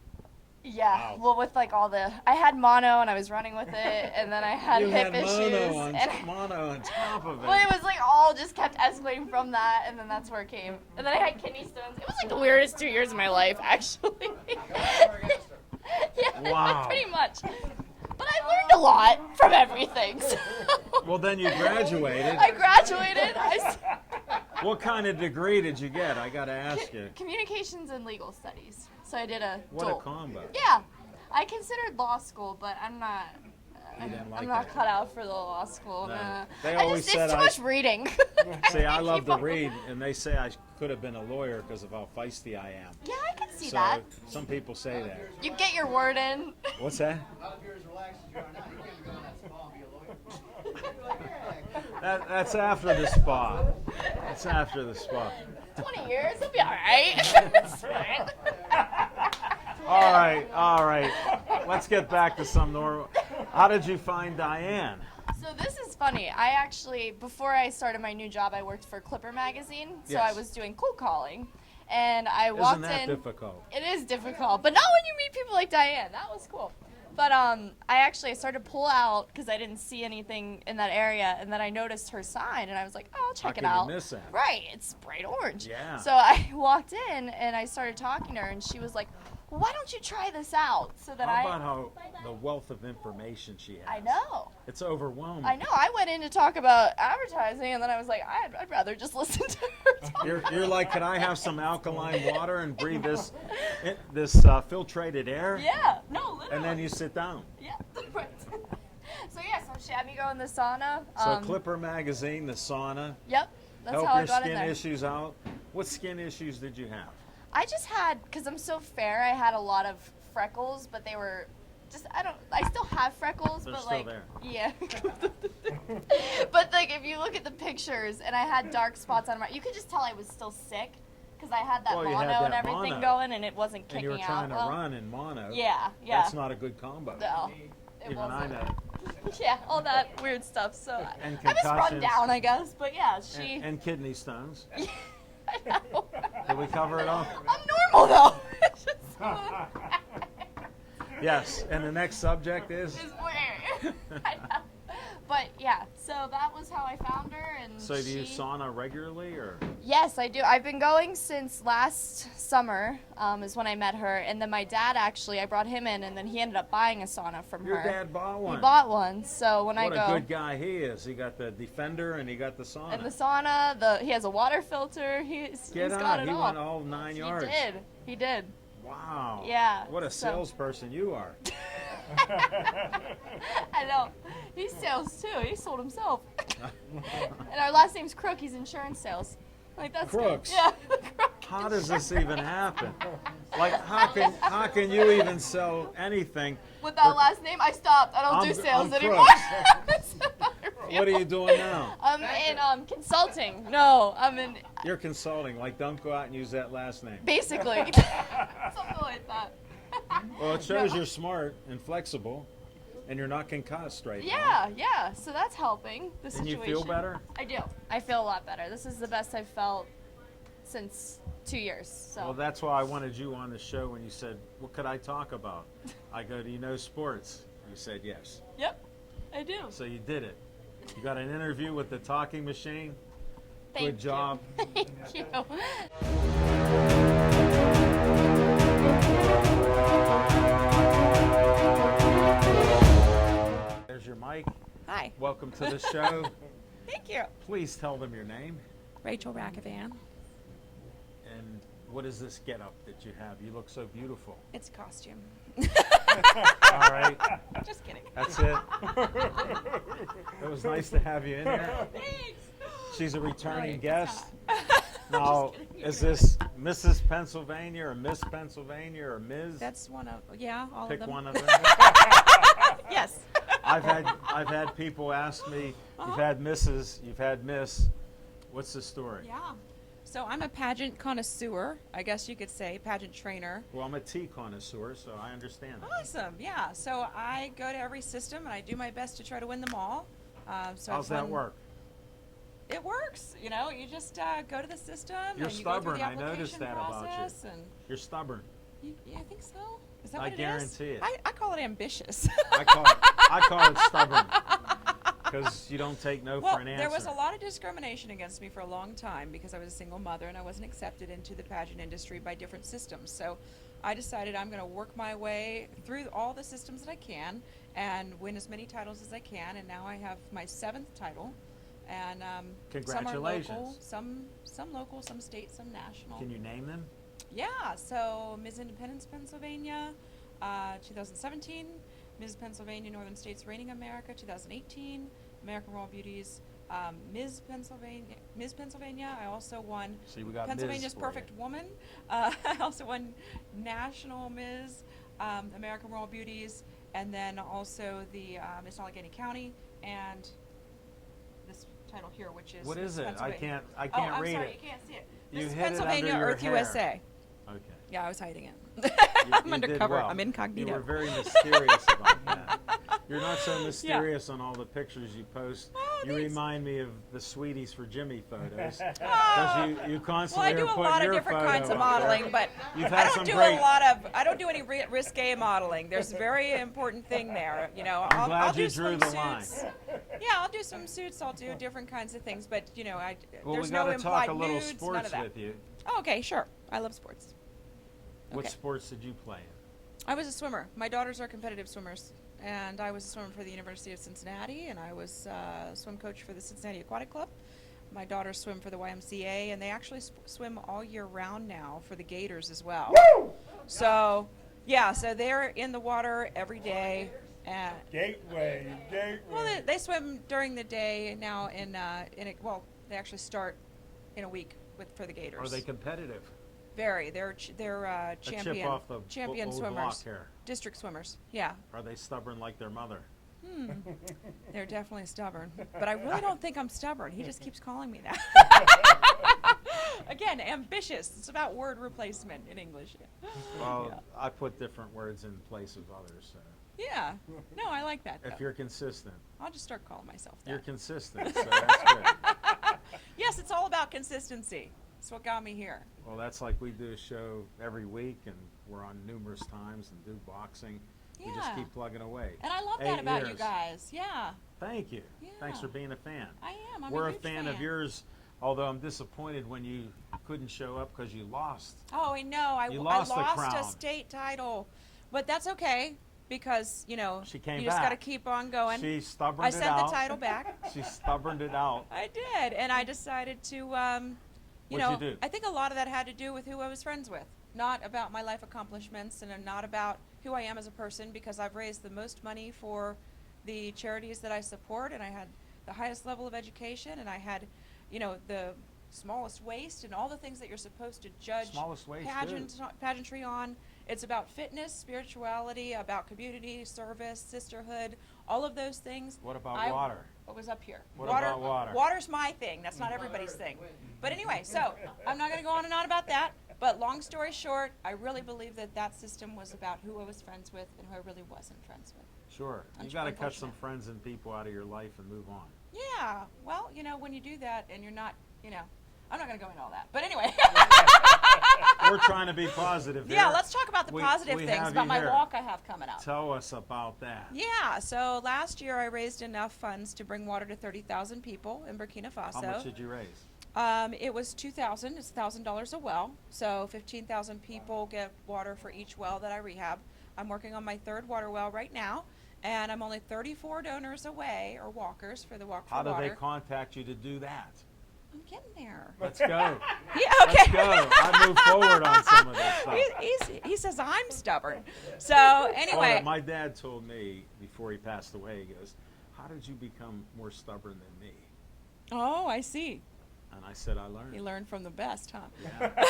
Yeah. Wow. Well, with like all the, I had mono and I was running with it, and then I had You hip had issues. mono on top of it. Well, it was like all just kept escalating from that, and then that's where it came. And then I had kidney stones. It was like the weirdest 2 years of my life, actually. Yeah, Wow. pretty much. But I learned a lot from everything. So. Well, then you graduated. I graduated. What kind of degree did you get? I got to ask you. Communications and legal studies. So I did a What dual. a combo. Yeah, I considered law school, but I'm not. You didn't like I'm not that. cut out for the law school. No. Nah. They I always just, said it's too I- much reading. See, I can't love keep to up. read, and they say I could have been a lawyer because of how feisty I am. Yeah, I can see So that. some people say that. You get your word in. What's that? Not if you're as relaxed as you are now. You can't go in that spa and be a lawyer. That's after the spa. That's after the spa. 20 years, it'll be all right. It's fine. All right. Let's get back to some normal. How did you find Diane? So this is funny. I actually, before I started my new job, I worked for Clipper magazine. So I Yes. was doing cold calling, and I walked Isn't that in. difficult? It is difficult, but not when you meet people like Diane. That was cool. But I started to pull out because I didn't see anything in that area, and then I noticed her sign, and I was like, "Oh, I'll check it can you out." miss that? Right, it's bright orange. Yeah. So I walked in and I started talking to her, and she was like, "Well, why don't you try this out?" So that How about how the wealth of information she has? I know. It's overwhelming. I know. I went in to talk about advertising, and then I was like, I'd rather just listen to her talk. You're like, can I have some alkaline water and breathe this filtrated air? Yeah. No, literally. And then you sit down. Yeah. Right. So yeah, so she had me go in the sauna. So Clipper magazine, the sauna, Yep. That's help how I your got in skin there. issues out. What skin issues did you have? I just had, because I'm so fair, I had a lot of freckles, but they were just, I still have freckles, They're but still like, there. yeah. But like, if you look at the pictures, and I had dark spots on my, you could just tell I was still sick, because I had that Well, you mono had and that everything mono. going, and it wasn't And kicking you were trying out. to run in mono. Yeah, yeah. That's not a good combo. No, it Even I wasn't. know. Yeah, all that weird stuff. So And I was run concussions. down, I guess. But yeah, she. And kidney stones. I know. Did we cover it all? I'm normal though. It's just Yes. And the next subject is? it's weird. I know. But yeah, so that was how I found her, and So do you she- sauna regularly or? Yes, I do. I've been going since last summer. Is when I met her, and then my dad actually, I brought him in, and then he ended up buying a sauna from Your her. dad bought one. He bought one, so when What I go a good guy he is. He got the Defender and he got the sauna. in the sauna, he has a water filter. He's Get got on. it He all. went all 9 yards. He did. Wow. Yeah, What a so- salesperson you are. I know. He sells too. He sold himself. And our last name's Crook. He's insurance sales. Like that's good. Crooks? Yeah. Crook. How does this even happen? Like, how can you even sell anything? With that last name, I stopped. I don't do I'm sales Crooks. anymore. What are you doing now? I'm in consulting. No, I'm in You're consulting. Like, don't go out and use that last name. basically something like that. Well, it shows you're smart and flexible, and you're not concussed right now. Yeah, yeah. So that's helping the And you situation. feel better? I do. I feel a lot better. This is the best I've felt since 2 years. So Well, that's why I wanted you on the show when you said, what could I talk about? I go, do you know sports? You said yes. yep, I do. So you did it. You got an interview with the talking machine. Thank Good job. you. Thank you. There's your mic. Hi. Welcome to the show. Thank you. Please tell them your name. Rachel Rackavan. And what is this getup that you have? You look so beautiful. It's a costume. All right. Just kidding. That's it. It was nice to have you in here. Thanks. She's a returning Right, guest. it's Now, is this Mrs. Pennsylvania or Miss Pennsylvania or Ms.? That's one of, yeah, all Pick of them. one of them. Yes. I've had people ask me, you've had Mrs., you've had Miss. What's the story? Yeah. So I'm a pageant connoisseur, I guess you could say, pageant trainer. Well, I'm a tea connoisseur, so I understand that. Awesome. Yeah. So I go to every system and I do my best to try to win them all. So How's I've that won- work? It works. You know, you just go to the system You're and you go through stubborn. the I noticed application that about you. process and You're stubborn. you think so? Is that I what it is? guarantee it. I call it ambitious. I call it stubborn because you don't take no Well, for an answer. there was a lot of discrimination against me for a long time because I was a single mother and I wasn't accepted into the pageant industry by different systems. So I decided I'm going to work my way through all the systems that I can and win as many titles as I can. And now I have my 7th title. And Congratulations. some local, some state, some national. Can you name them? Yeah, so Ms. Independence, Pennsylvania, 2017, Ms. Pennsylvania, Northern States Reigning America, 2018, American Royal Beauties, Ms. Pennsylvania. I also won See, we got Pennsylvania's Ms. for Perfect you. Woman. I also won National Ms. American Royal Beauties, and then also the Miss Allegheny County, and this title here, which is What Miss is it? I Pennsylvania. can't Oh, I'm read sorry, it. you can't see it. You Miss hid it under Pennsylvania, your Earth hair. USA. Okay. Yeah, I was hiding it. You- I'm you did undercover. well. I'm incognito. You were very mysterious about that. You're not so mysterious on all the pictures you post. Oh, You thanks. remind me of the Sweeties for Jimmy photos. Oh. Because you Well, constantly I do are a putting lot of your different photo kinds of up there. modeling, but You've I had don't some do great- a lot of. I don't do any risque modeling. There's a very important thing there. You know, I'm glad I'll do you drew swim the line. suits. Yeah, I'll do some suits. I'll do different kinds of things, but you know, Well, there's we no got to implied talk a little nudes, none sports of that. with you. Oh, okay, sure. I love sports. What Okay. sports did you play in? I was a swimmer. My daughters are competitive swimmers, and I was a swimmer for the University of Cincinnati, and I was a swim coach for the Cincinnati Aquatic Club. My daughters swim for the YMCA, and they actually swim all year round now for the Gators as well. So, yeah, so they're in the water every day. And Gateway. well, they swim during the day now well, they actually start in a week for the Gators. Are they competitive? Very. They're A champion chip off the champion old swimmers. block here. District swimmers. Yeah. Are they stubborn like their mother? They're definitely stubborn. But I really don't think I'm stubborn. He just keeps calling me that. Again, ambitious. It's about word replacement in English. Well, I put different words in place of others. So. Yeah. No, I like that. If though. you're consistent, I'll just start calling myself that. you're consistent, so that's good. Yes, it's all about consistency. That's what got me here. Well, that's like we do a show every week, and we're on numerous times and do boxing. We just Yeah. keep plugging away. And I love that 8 about you years. guys. Yeah, Thank you. Thanks Yeah. for being a fan. I am. I'm We're a a huge fan of yours, although I'm disappointed when you couldn't show up because you lost. Oh, I know. You I lost the lost crown. a state title, but that's okay because you know She came you just got to back. keep on going. She stubborned I it sent out. the title back. She stubborned it out. I did, and I decided to, you What'd know, you do? I think a lot of that had to do with who I was friends with, not about my life accomplishments and not about who I am as a person, because I've raised the most money for the charities that I support, and I had the highest level of education, and I had, you know, the smallest waist and all the things that you're supposed to judge Smallest waist, pageantry on. It's about fitness, spirituality, about community service, sisterhood, all of those things. What about water? What was up here? What about water? Water's my thing. That's not everybody's thing. But anyway, so I'm not going to go on and on about that. But long story short, I really believe that that system was about who I was friends with and who I really wasn't friends with. Sure. You got to cut some friends and people out of your life and move on. Yeah. Well, you know, when you do that and you're not, you know, I'm not going to go into all that. But anyway. We're trying to be positive here. Yeah, let's talk about the We- positive we things have about you my here. walk I have coming up. Tell us about that. Yeah, so last year I raised enough funds to bring water to 30,000 people in Burkina Faso. How much did you raise? It was $2,000. It's $1,000 a well. So 15,000 people get water for each well that I rehab. I'm working on my third water well right now, and I'm only 34 donors away, or walkers, for the Walk for How do Water. they contact you to do that? I'm getting there. Let's go. Yeah, okay. Let's go. I move forward on some of this stuff. He says I'm stubborn. So anyway, Oh, my dad told me before he passed away, he goes, "How did you become more stubborn than me?" oh, I see. And I said, "I learned." You learned from the best, huh? Yeah.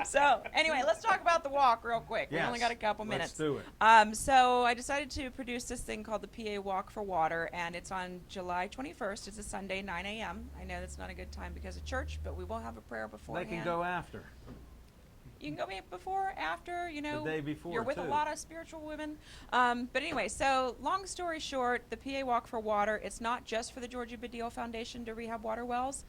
So anyway, let's talk about the walk real quick. We only Yes, got a couple minutes. Let's do it. So I decided to produce this thing called the PA Walk for Water, and it's on July 21st. It's a Sunday, 9 a.m. I know that's not a good time because of church, but we will have a prayer They beforehand. can go after. You can go before, after, you know. The day before, You're with a too. lot of spiritual women. But anyway, so long story short, the PA Walk for Water, it's not just for the Georgie Badillo Foundation to rehab water wells.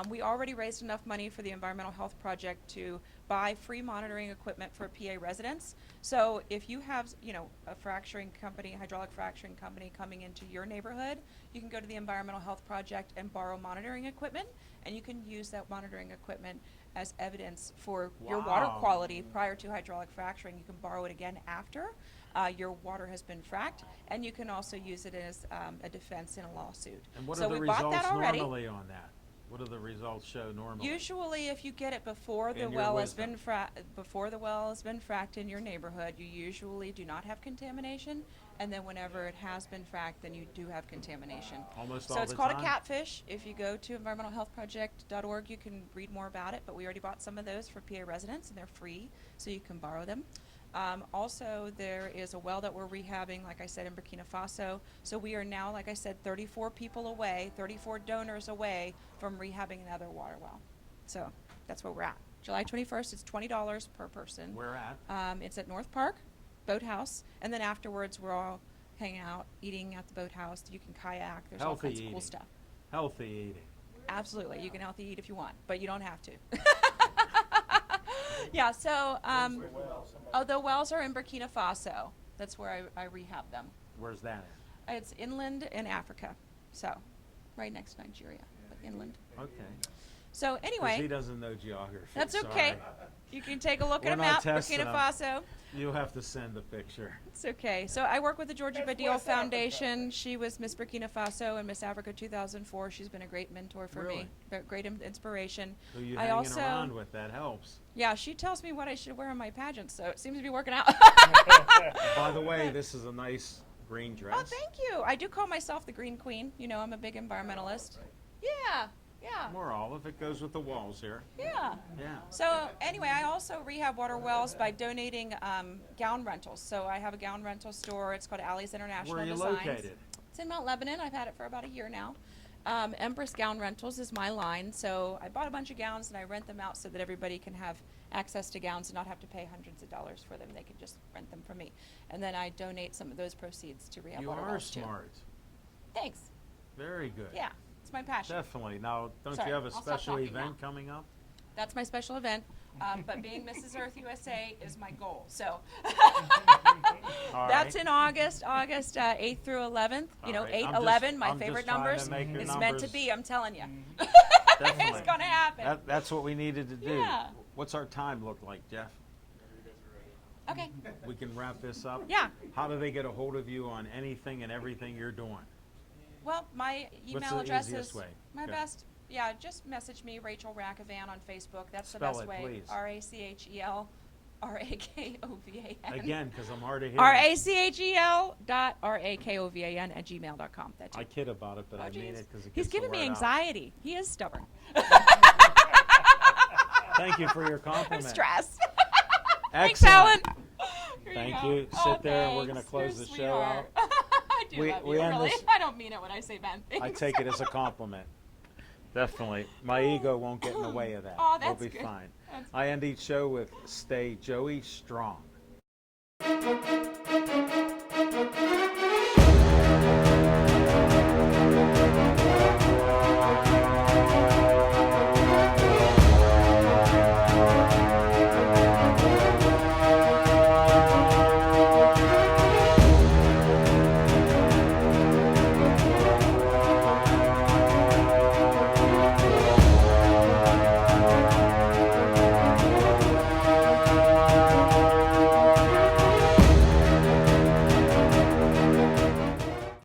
We already raised enough money for the Environmental Health Project to buy free monitoring equipment for PA residents. So if you have, you know, a fracturing company, hydraulic fracturing company coming into your neighborhood, you can go to the Environmental Health Project and borrow monitoring equipment, and you can use that monitoring equipment as evidence for your water Wow. quality prior to hydraulic fracturing. You can borrow it again after your water has been fracked, and you can also use it as a defense in a lawsuit. And what so are the we bought results that already. normally on that? What do the results show normally? Usually, if you get it before the In your well has wisdom. been before the well has been fracked in your neighborhood, you usually do not have contamination. And then whenever it has been fracked, then you do have contamination. Almost So all it's the called time? a catfish. If you go to environmentalhealthproject.org, you can read more about it. But we already bought some of those for PA residents, and they're free, so you can borrow them. Also, there is a well that we're rehabbing, like I said, in Burkina Faso. So we are now, like I said, 34 people away, 34 donors away from rehabbing another water well. So that's where we're at. July 21st, it's $20 per person. Where at? It's at North Park Boathouse, and then afterwards we're all hanging out, eating at the boathouse. You can kayak. There's all Healthy kinds of cool eating. stuff. Healthy eating. Absolutely, you can healthy eat if you want, but you don't have to. Yeah. So, the wells are in Burkina Faso. That's where I rehab them. Where's that It's inland in Africa, so right next to Nigeria, but inland. at? Okay. So 'Cause anyway, he doesn't know geography. that's okay. sorry. You can take a look We're at a not map, testing Burkina them. Faso. You'll have to send a picture. It's okay. So I work with the Georgie That's Badillo West Africa. Foundation. She was Miss Burkina Faso and Miss Africa 2004. She's been a great mentor for Really? me, great inspiration. Who you I hanging also, around with? That helps. yeah, she tells me what I should wear in my pageants, so it seems to be working out. By the way, this is a nice green dress. Oh, thank you. I do call myself the Green Queen. You know, I'm a big environmentalist. Yeah, yeah, More olive. It goes with the walls here. yeah. Yeah. So anyway, I also rehab water wells by donating gown rentals. So I have a gown rental store. It's called Alley's International Where are you Designs. located? It's in Mount Lebanon. I've had it for about a year now. Empress Gown Rentals is my line. So I bought a bunch of gowns and I rent them out so that everybody can have access to gowns and not have to pay hundreds of dollars for them. They can just rent them from me. And then I donate some of those proceeds to rehab You water are wells too. smart. Thanks. Very good. Yeah, it's my passion. Definitely. Now, don't Sorry, you have a I'll stop special talking event now. coming up? That's my special event. But being Mrs. Earth USA is my goal. So All that's right. in August 8th through 11th. All You know, right. 8, I'm just- 11, my I'm just favorite trying to numbers. make your It's meant to numbers- be, I'm telling you. Definitely. It's going to happen. That's what we needed to do. Yeah. What's our time look like, Jeff? Okay. We can wrap this up. Yeah. How do they get a hold of you on anything and everything you're doing? Well, my What's email the address easiest is way? my Go. best. Yeah, just message me, Rachel Rackavan on Facebook. That's the Spell best it, way. please. RACHEL Rakakovan. Again, because I'm hard of hearing. RACHEL.RAKOVAN@gmail.com. That's I it. kid about it, but Oh, I mean geez. it because it He's gets the giving me word out. anxiety. He is stubborn. Thank you for your I'm compliment. stressed. Thanks, Excellent. Alan. Here Thank go. you. Oh, Sit there and we're gonna thanks. close You're the a show out. sweetheart. I do We- love we you, end really. this- I don't mean it when I say Ben. I Thanks. take it as a compliment. Definitely. My ego won't get in the way of that. Oh, we'll that's be good. fine. That's I end each show with Stay Joey Strong.